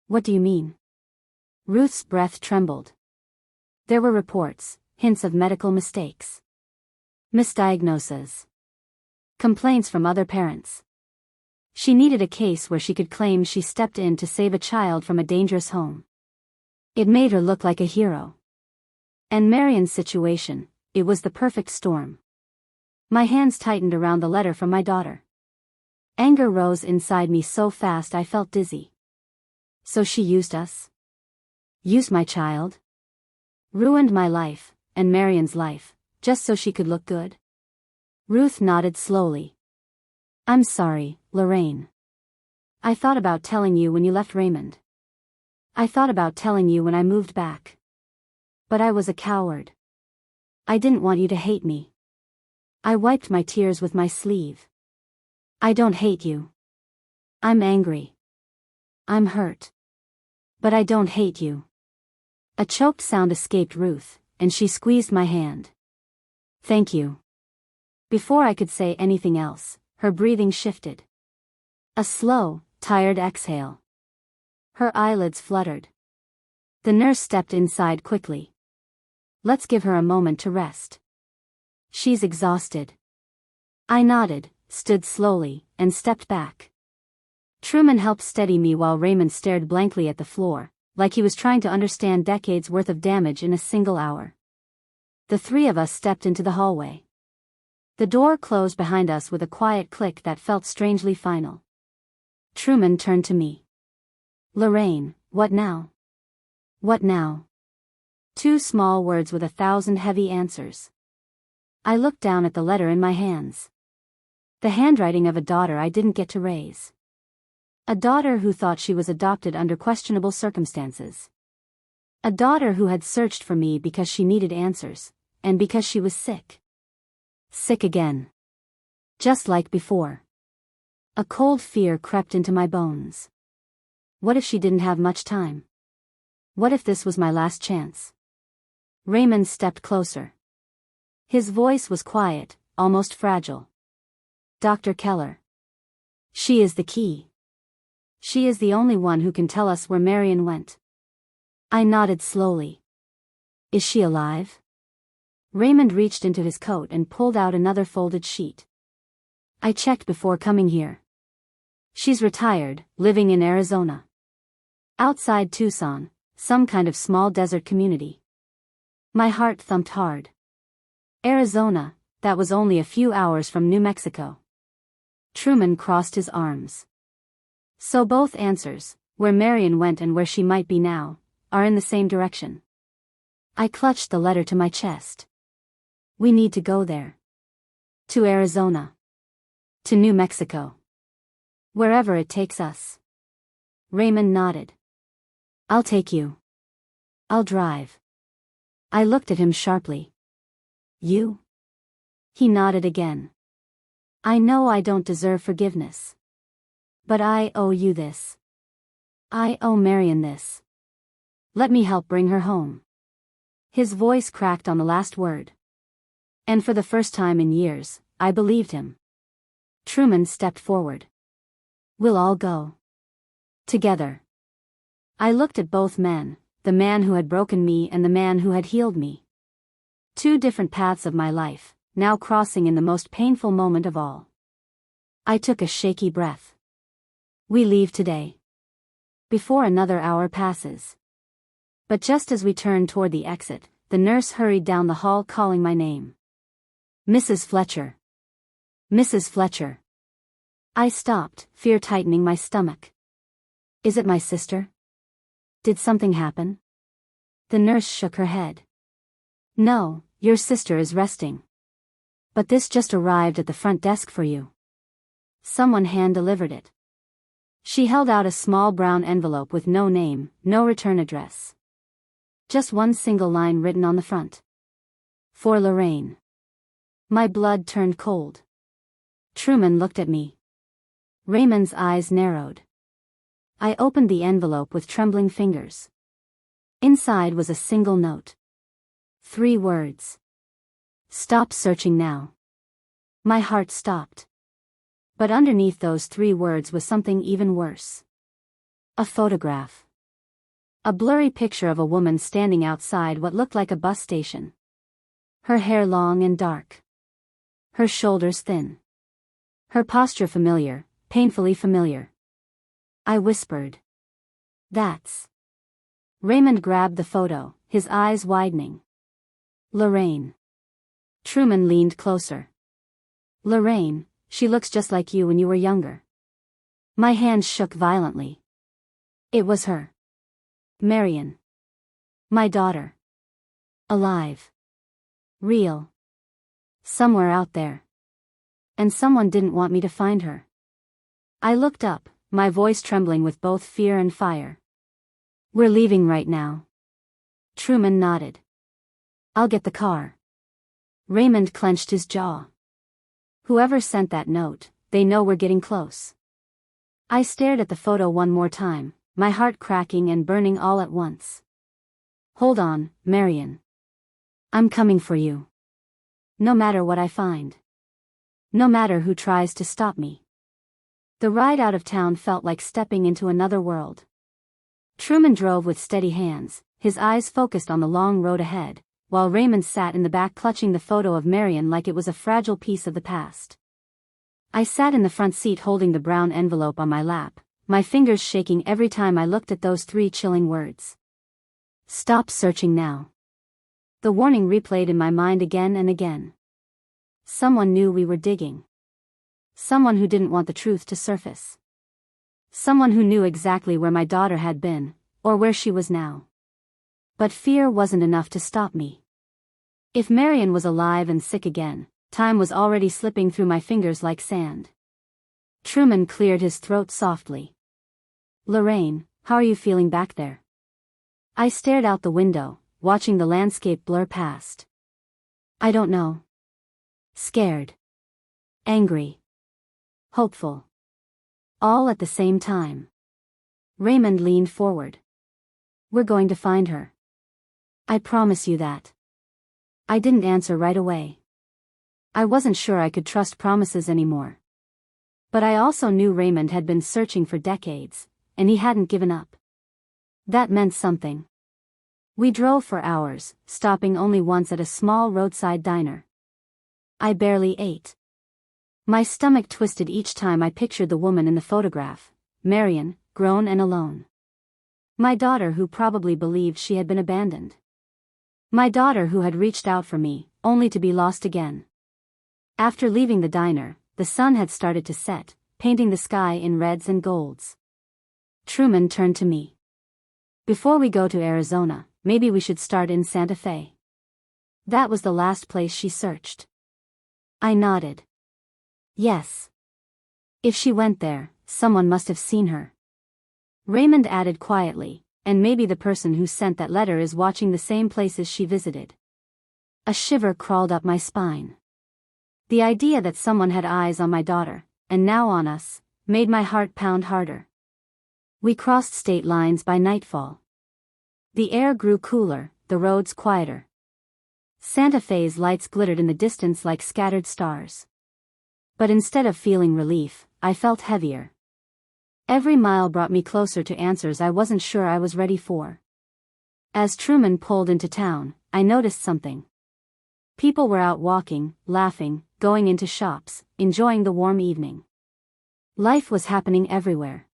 What do you mean? Ruth's breath trembled. There were reports, hints of medical mistakes. Misdiagnoses. Complaints from other parents. She needed a case where she could claim she stepped in to save a child from a dangerous home. It made her look like a hero. And Marion's situation, it was the perfect storm. My hands tightened around the letter from my daughter. Anger rose inside me so fast I felt dizzy. So she used us? Used my child? Ruined my life, and Marion's life, just so she could look good? Ruth nodded slowly. I'm sorry, Lorraine. I thought about telling you when you left Raymond. I thought about telling you when I moved back. But I was a coward. I didn't want you to hate me. I wiped my tears with my sleeve. I don't hate you. I'm angry. I'm hurt. But I don't hate you. A choked sound escaped Ruth, and she squeezed my hand. Thank you. Before I could say anything else, her breathing shifted. A slow, tired exhale. Her eyelids fluttered. The nurse stepped inside quickly. Let's give her a moment to rest. She's exhausted. I nodded, stood slowly, and stepped back. Truman helped steady me while Raymond stared blankly at the floor, like he was trying to understand decades worth of damage in a single hour. The three of us stepped into the hallway. The door closed behind us with a quiet click that felt strangely final. Truman turned to me. Lorraine, what now? What now? Two small words with 1,000 heavy answers. I looked down at the letter in my hands. The handwriting of a daughter I didn't get to raise. A daughter who thought she was adopted under questionable circumstances. A daughter who had searched for me because she needed answers, and because she was sick. Sick again. Just like before. A cold fear crept into my bones. What if she didn't have much time? What if this was my last chance? Raymond stepped closer. His voice was quiet, almost fragile. Dr. Keller. She is the key. She is the only one who can tell us where Marion went. I nodded slowly. Is she alive? Raymond reached into his coat and pulled out another folded sheet. I checked before coming here. She's retired, living in Arizona. Outside Tucson, some kind of small desert community. My heart thumped hard. Arizona, that was only a few hours from New Mexico. Truman crossed his arms. So both answers, where Marion went and where she might be now, are in the same direction. I clutched the letter to my chest. We need to go there. To Arizona. To New Mexico. Wherever it takes us. Raymond nodded. I'll take you. I'll drive. I looked at him sharply. You? He nodded again. I know I don't deserve forgiveness. But I owe you this. I owe Marion this. Let me help bring her home. His voice cracked on the last word. And for the first time in years, I believed him. Truman stepped forward. We'll all go. Together. I looked at both men, the man who had broken me and the man who had healed me. Two different paths of my life, now crossing in the most painful moment of all. I took a shaky breath. We leave today. Before another hour passes. But just as we turned toward the exit, the nurse hurried down the hall calling my name. Mrs. Fletcher. Mrs. Fletcher. I stopped, fear tightening my stomach. Is it my sister? Did something happen? The nurse shook her head. No, your sister is resting. But this just arrived at the front desk for you. Someone hand-delivered it. She held out a small brown envelope with no name, no return address. Just one single line written on the front. For Lorraine. My blood turned cold. Truman looked at me. Raymond's eyes narrowed. I opened the envelope with trembling fingers. Inside was a single note. 3 words. Stop searching now. My heart stopped. But underneath those 3 words was something even worse. A photograph. A blurry picture of a woman standing outside what looked like a bus station. Her hair long and dark. Her shoulders thin. Her posture familiar, painfully familiar. I whispered. That's. Raymond grabbed the photo, his eyes widening. Lorraine. Truman leaned closer. Lorraine, she looks just like you when you were younger. My hands shook violently. It was her. Marion. My daughter. Alive. Real. Somewhere out there. And someone didn't want me to find her. I looked up, my voice trembling with both fear and fire. We're leaving right now. Truman nodded. I'll get the car. Raymond clenched his jaw. Whoever sent that note, they know we're getting close. I stared at the photo one more time, my heart cracking and burning all at once. Hold on, Marion. I'm coming for you. No matter what I find. No matter who tries to stop me. The ride out of town felt like stepping into another world. Truman drove with steady hands, his eyes focused on the long road ahead, while Raymond sat in the back clutching the photo of Marion like it was a fragile piece of the past. I sat in the front seat holding the brown envelope on my lap, my fingers shaking every time I looked at those 3 chilling words. Stop searching now. The warning replayed in my mind again and again. Someone knew we were digging. Someone who didn't want the truth to surface. Someone who knew exactly where my daughter had been, or where she was now. But fear wasn't enough to stop me. If Marion was alive and sick again, time was already slipping through my fingers like sand. Truman cleared his throat softly. Lorraine, how are you feeling back there? I stared out the window, watching the landscape blur past. I don't know. Scared. Angry. Hopeful. All at the same time. Raymond leaned forward. We're going to find her. I promise you that. I didn't answer right away. I wasn't sure I could trust promises anymore. But I also knew Raymond had been searching for decades, and he hadn't given up. That meant something. We drove for hours, stopping only once at a small roadside diner. I barely ate. My stomach twisted each time I pictured the woman in the photograph, Marion, grown and alone. My daughter who probably believed she had been abandoned. My daughter who had reached out for me, only to be lost again. After leaving the diner, the sun had started to set, painting the sky in reds and golds. Truman turned to me. Before we go to Arizona, maybe we should start in Santa Fe. That was the last place she searched. I nodded. Yes. If she went there, someone must have seen her. Raymond added quietly, and maybe the person who sent that letter is watching the same places she visited. A shiver crawled up my spine. The idea that someone had eyes on my daughter, and now on us, made my heart pound harder. We crossed state lines by nightfall. The air grew cooler, the roads quieter. Santa Fe's lights glittered in the distance like scattered stars. But instead of feeling relief, I felt heavier. Every mile brought me closer to answers I wasn't sure I was ready for. As Truman pulled into town, I noticed something. People were out walking, laughing, going into shops, enjoying the warm evening. Life was happening everywhere.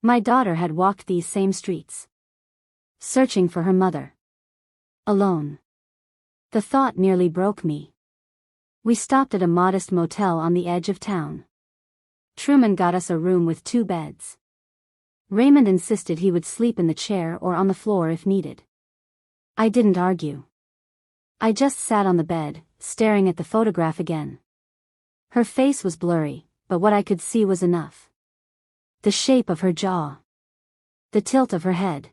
My daughter had walked these same streets. Searching for her mother. Alone. The thought nearly broke me. We stopped at a modest motel on the edge of town. Truman got us a room with 2 beds. Raymond insisted he would sleep in the chair or on the floor if needed. I didn't argue. I just sat on the bed, staring at the photograph again. Her face was blurry, but what I could see was enough. The shape of her jaw. The tilt of her head.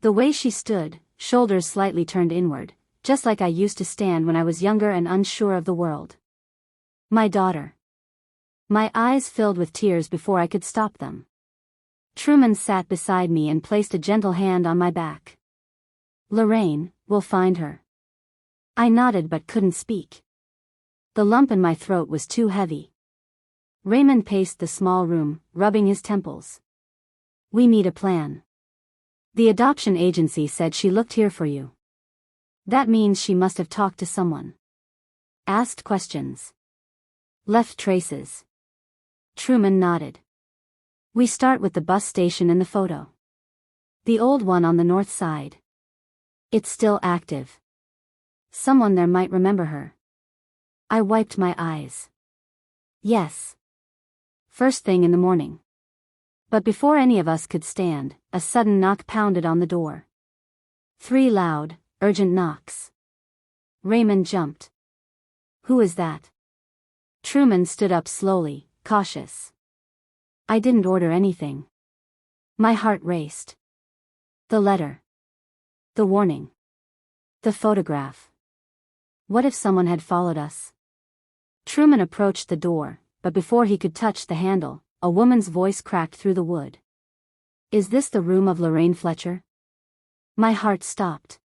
The way she stood, shoulders slightly turned inward, just like I used to stand when I was younger and unsure of the world. My daughter. My eyes filled with tears before I could stop them. Truman sat beside me and placed a gentle hand on my back. Lorraine, we'll find her. I nodded but couldn't speak. The lump in my throat was too heavy. Raymond paced the small room, rubbing his temples. We need a plan. The adoption agency said she looked here for you. That means she must have talked to someone. Asked questions. Left traces. Truman nodded. We start with the bus station in the photo. The old one on the north side. It's still active. Someone there might remember her. I wiped my eyes. Yes. First thing in the morning. But before any of us could stand, a sudden knock pounded on the door. 3 loud, urgent knocks. Raymond jumped. Who is that? Truman stood up slowly, cautious. I didn't order anything. My heart raced. The letter. The warning. The photograph. What if someone had followed us? Truman approached the door, but before he could touch the handle, a woman's voice cracked through the wood. Is this the room of Lorraine Fletcher? My heart stopped.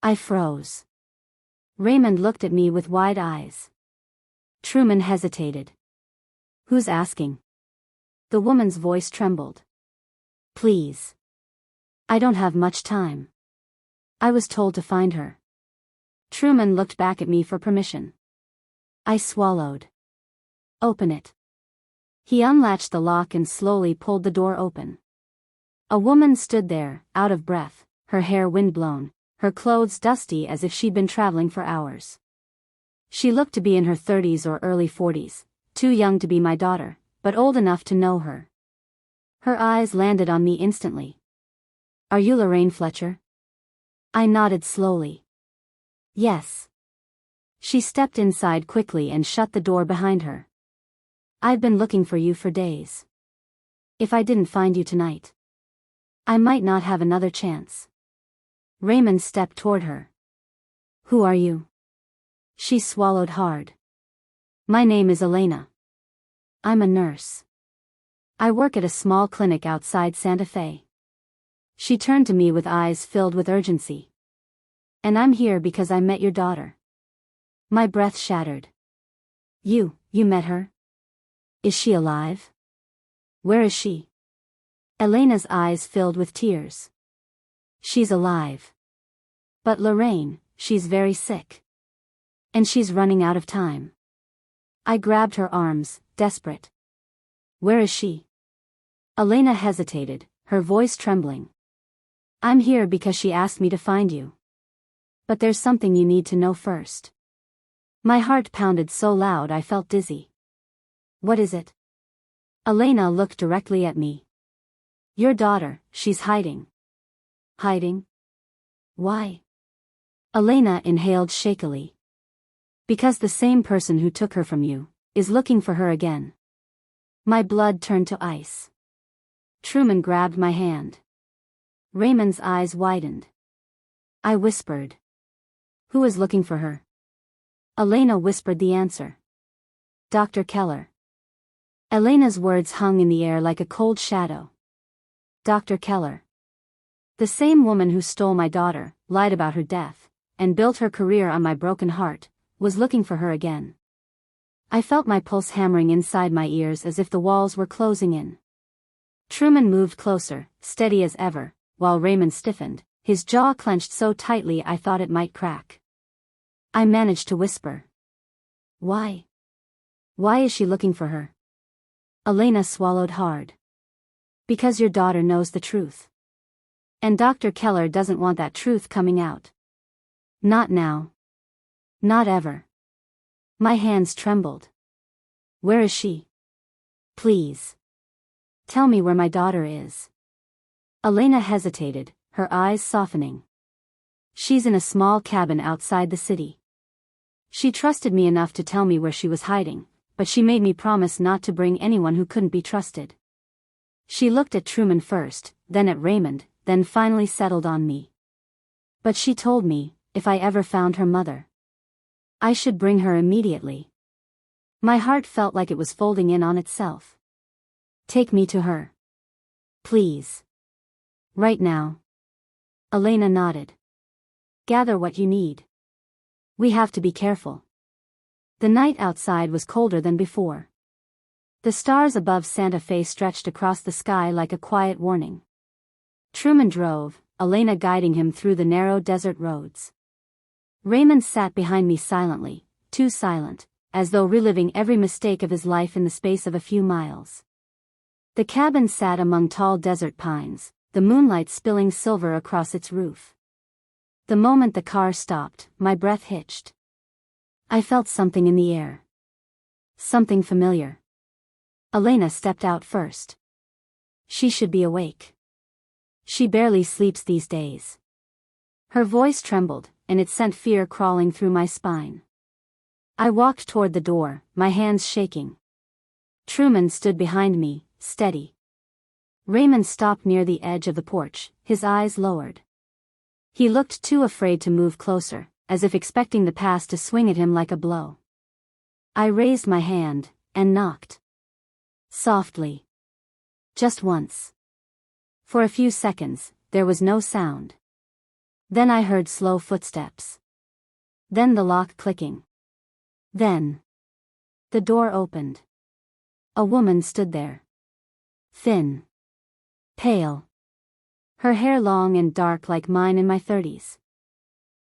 I froze. Raymond looked at me with wide eyes. Truman hesitated. Who's asking? The woman's voice trembled. Please. I don't have much time. I was told to find her. Truman looked back at me for permission. I swallowed. Open it. He unlatched the lock and slowly pulled the door open. A woman stood there, out of breath, her hair windblown, her clothes dusty as if she'd been traveling for hours. She looked to be in her 30s or early 40s, too young to be my daughter, but old enough to know her. Her eyes landed on me instantly. Are you Lorraine Fletcher? I nodded slowly. Yes. She stepped inside quickly and shut the door behind her. I've been looking for you for days. If I didn't find you tonight, I might not have another chance. Raymond stepped toward her. Who are you? She swallowed hard. My name is Elena. I'm a nurse. I work at a small clinic outside Santa Fe. She turned to me with eyes filled with urgency. And I'm here because I met your daughter. My breath shattered. You met her? Is she alive? Where is she? Elena's eyes filled with tears. She's alive. But Lorraine, she's very sick. And she's running out of time. I grabbed her arms, desperate. Where is she? Elena hesitated, her voice trembling. I'm here because she asked me to find you. But there's something you need to know first. My heart pounded so loud I felt dizzy. What is it? Elena looked directly at me. Your daughter, she's hiding. Hiding? Why? Elena inhaled shakily. Because the same person who took her from you is looking for her again. My blood turned to ice. Truman grabbed my hand. Raymond's eyes widened. I whispered. Who is looking for her? Elena whispered the answer. Dr. Keller. Elena's words hung in the air like a cold shadow. Dr. Keller. The same woman who stole my daughter, lied about her death, and built her career on my broken heart, was looking for her again. I felt my pulse hammering inside my ears as if the walls were closing in. Truman moved closer, steady as ever, while Raymond stiffened, his jaw clenched so tightly I thought it might crack. I managed to whisper. Why? Why is she looking for her? Elena swallowed hard. Because your daughter knows the truth. And Dr. Keller doesn't want that truth coming out. Not now. Not ever. My hands trembled. Where is she? Please. Tell me where my daughter is. Elena hesitated, her eyes softening. She's in a small cabin outside the city. She trusted me enough to tell me where she was hiding, but she made me promise not to bring anyone who couldn't be trusted. She looked at Truman first, then at Raymond, then finally settled on me. But she told me, if I ever found her mother, I should bring her immediately. My heart felt like it was folding in on itself. Take me to her. Please. Right now. Elena nodded. Gather what you need. We have to be careful. The night outside was colder than before. The stars above Santa Fe stretched across the sky like a quiet warning. Truman drove, Elena guiding him through the narrow desert roads. Raymond sat behind me silently, too silent, as though reliving every mistake of his life in the space of a few miles. The cabin sat among tall desert pines, the moonlight spilling silver across its roof. The moment the car stopped, my breath hitched. I felt something in the air. Something familiar. Elena stepped out first. She should be awake. She barely sleeps these days. Her voice trembled, and it sent fear crawling through my spine. I walked toward the door, my hands shaking. Truman stood behind me, steady. Raymond stopped near the edge of the porch, his eyes lowered. He looked too afraid to move closer, as if expecting the past to swing at him like a blow. I raised my hand, and knocked. Softly. Just once. For a few seconds, there was no sound. Then I heard slow footsteps. Then the lock clicking. Then the door opened. A woman stood there. Thin. Pale. Her hair long and dark like mine in my 30s.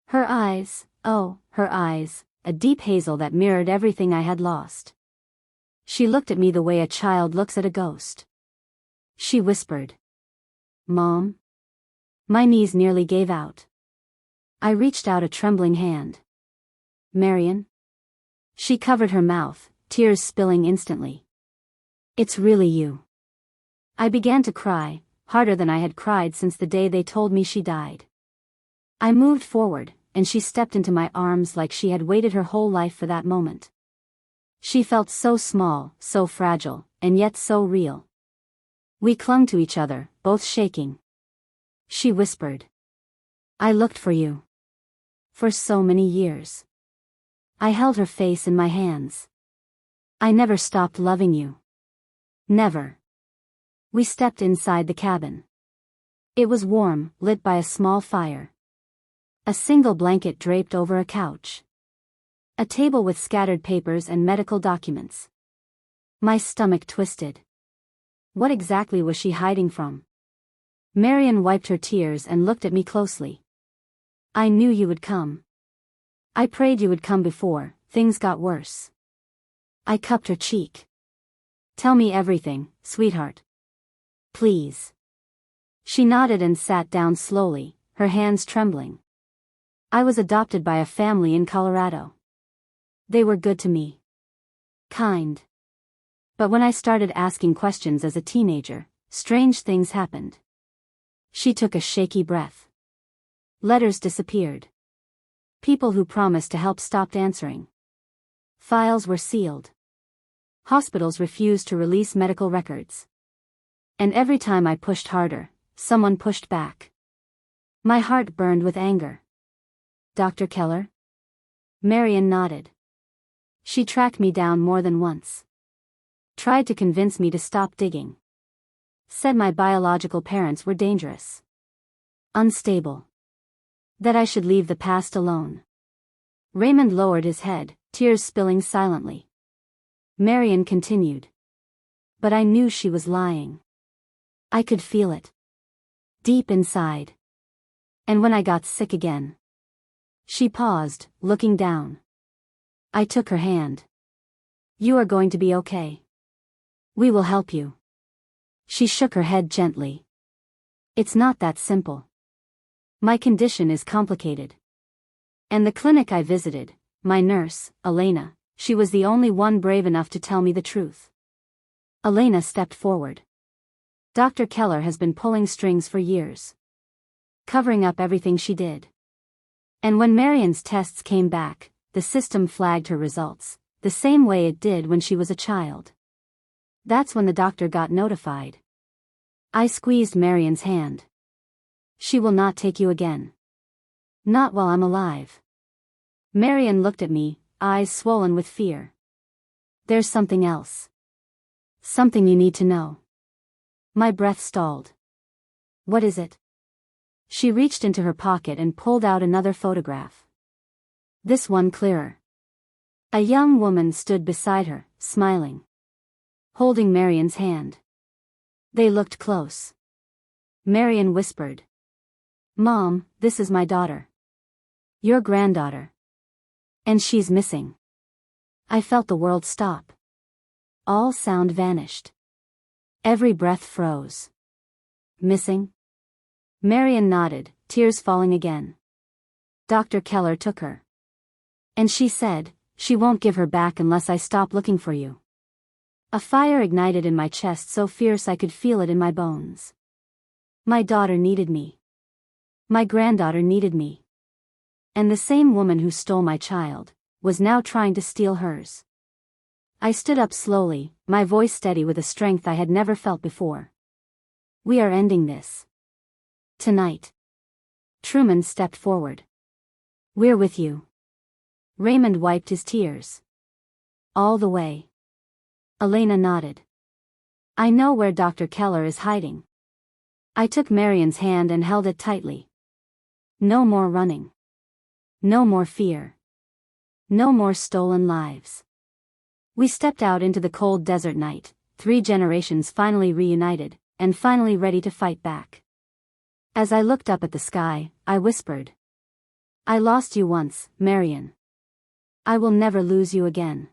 Her eyes, oh, her eyes, a deep hazel that mirrored everything I had lost. She looked at me the way a child looks at a ghost. She whispered. Mom? My knees nearly gave out. I reached out a trembling hand. Marion? She covered her mouth, tears spilling instantly. It's really you. I began to cry, harder than I had cried since the day they told me she died. I moved forward, and she stepped into my arms like she had waited her whole life for that moment. She felt so small, so fragile, and yet so real. We clung to each other, both shaking. She whispered. I looked for you. For so many years. I held her face in my hands. I never stopped loving you. Never. We stepped inside the cabin. It was warm, lit by a small fire. A single blanket draped over a couch. A table with scattered papers and medical documents. My stomach twisted. What exactly was she hiding from? Marion wiped her tears and looked at me closely. I knew you would come. I prayed you would come before things got worse. I cupped her cheek. Tell me everything, sweetheart. Please. She nodded and sat down slowly, her hands trembling. I was adopted by a family in Colorado. They were good to me. Kind. But when I started asking questions as a teenager, strange things happened. She took a shaky breath. Letters disappeared. People who promised to help stopped answering. Files were sealed. Hospitals refused to release medical records. And every time I pushed harder, someone pushed back. My heart burned with anger. Dr. Keller? Marion nodded. She tracked me down more than once. Tried to convince me to stop digging. Said my biological parents were dangerous. Unstable. That I should leave the past alone. Raymond lowered his head, tears spilling silently. Marion continued. But I knew she was lying. I could feel it. Deep inside. And when I got sick again. She paused, looking down. I took her hand. You are going to be okay. We will help you. She shook her head gently. It's not that simple. My condition is complicated. And the clinic I visited, my nurse, Elena, she was the only one brave enough to tell me the truth. Elena stepped forward. Dr. Keller has been pulling strings for years. Covering up everything she did. And when Marion's tests came back, the system flagged her results, the same way it did when she was a child. That's when the doctor got notified. I squeezed Marion's hand. She will not take you again. Not while I'm alive. Marion looked at me, eyes swollen with fear. There's something else. Something you need to know. My breath stalled. What is it? She reached into her pocket and pulled out another photograph. This one clearer. A young woman stood beside her, smiling. Holding Marion's hand. They looked close. Marion whispered. Mom, this is my daughter. Your granddaughter. And she's missing. I felt the world stop. All sound vanished. Every breath froze. Missing? Marion nodded, tears falling again. Dr. Keller took her. And she said, she won't give her back unless I stop looking for you. A fire ignited in my chest so fierce I could feel it in my bones. My daughter needed me. My granddaughter needed me. And the same woman who stole my child was now trying to steal hers. I stood up slowly, my voice steady with a strength I had never felt before. We are ending this. Tonight. Truman stepped forward. We're with you. Raymond wiped his tears. All the way. Elena nodded. I know where Dr. Keller is hiding. I took Marion's hand and held it tightly. No more running. No more fear. No more stolen lives. We stepped out into the cold desert night, 3 generations finally reunited, and finally ready to fight back. As I looked up at the sky, I whispered. I lost you once, Marion. I will never lose you again.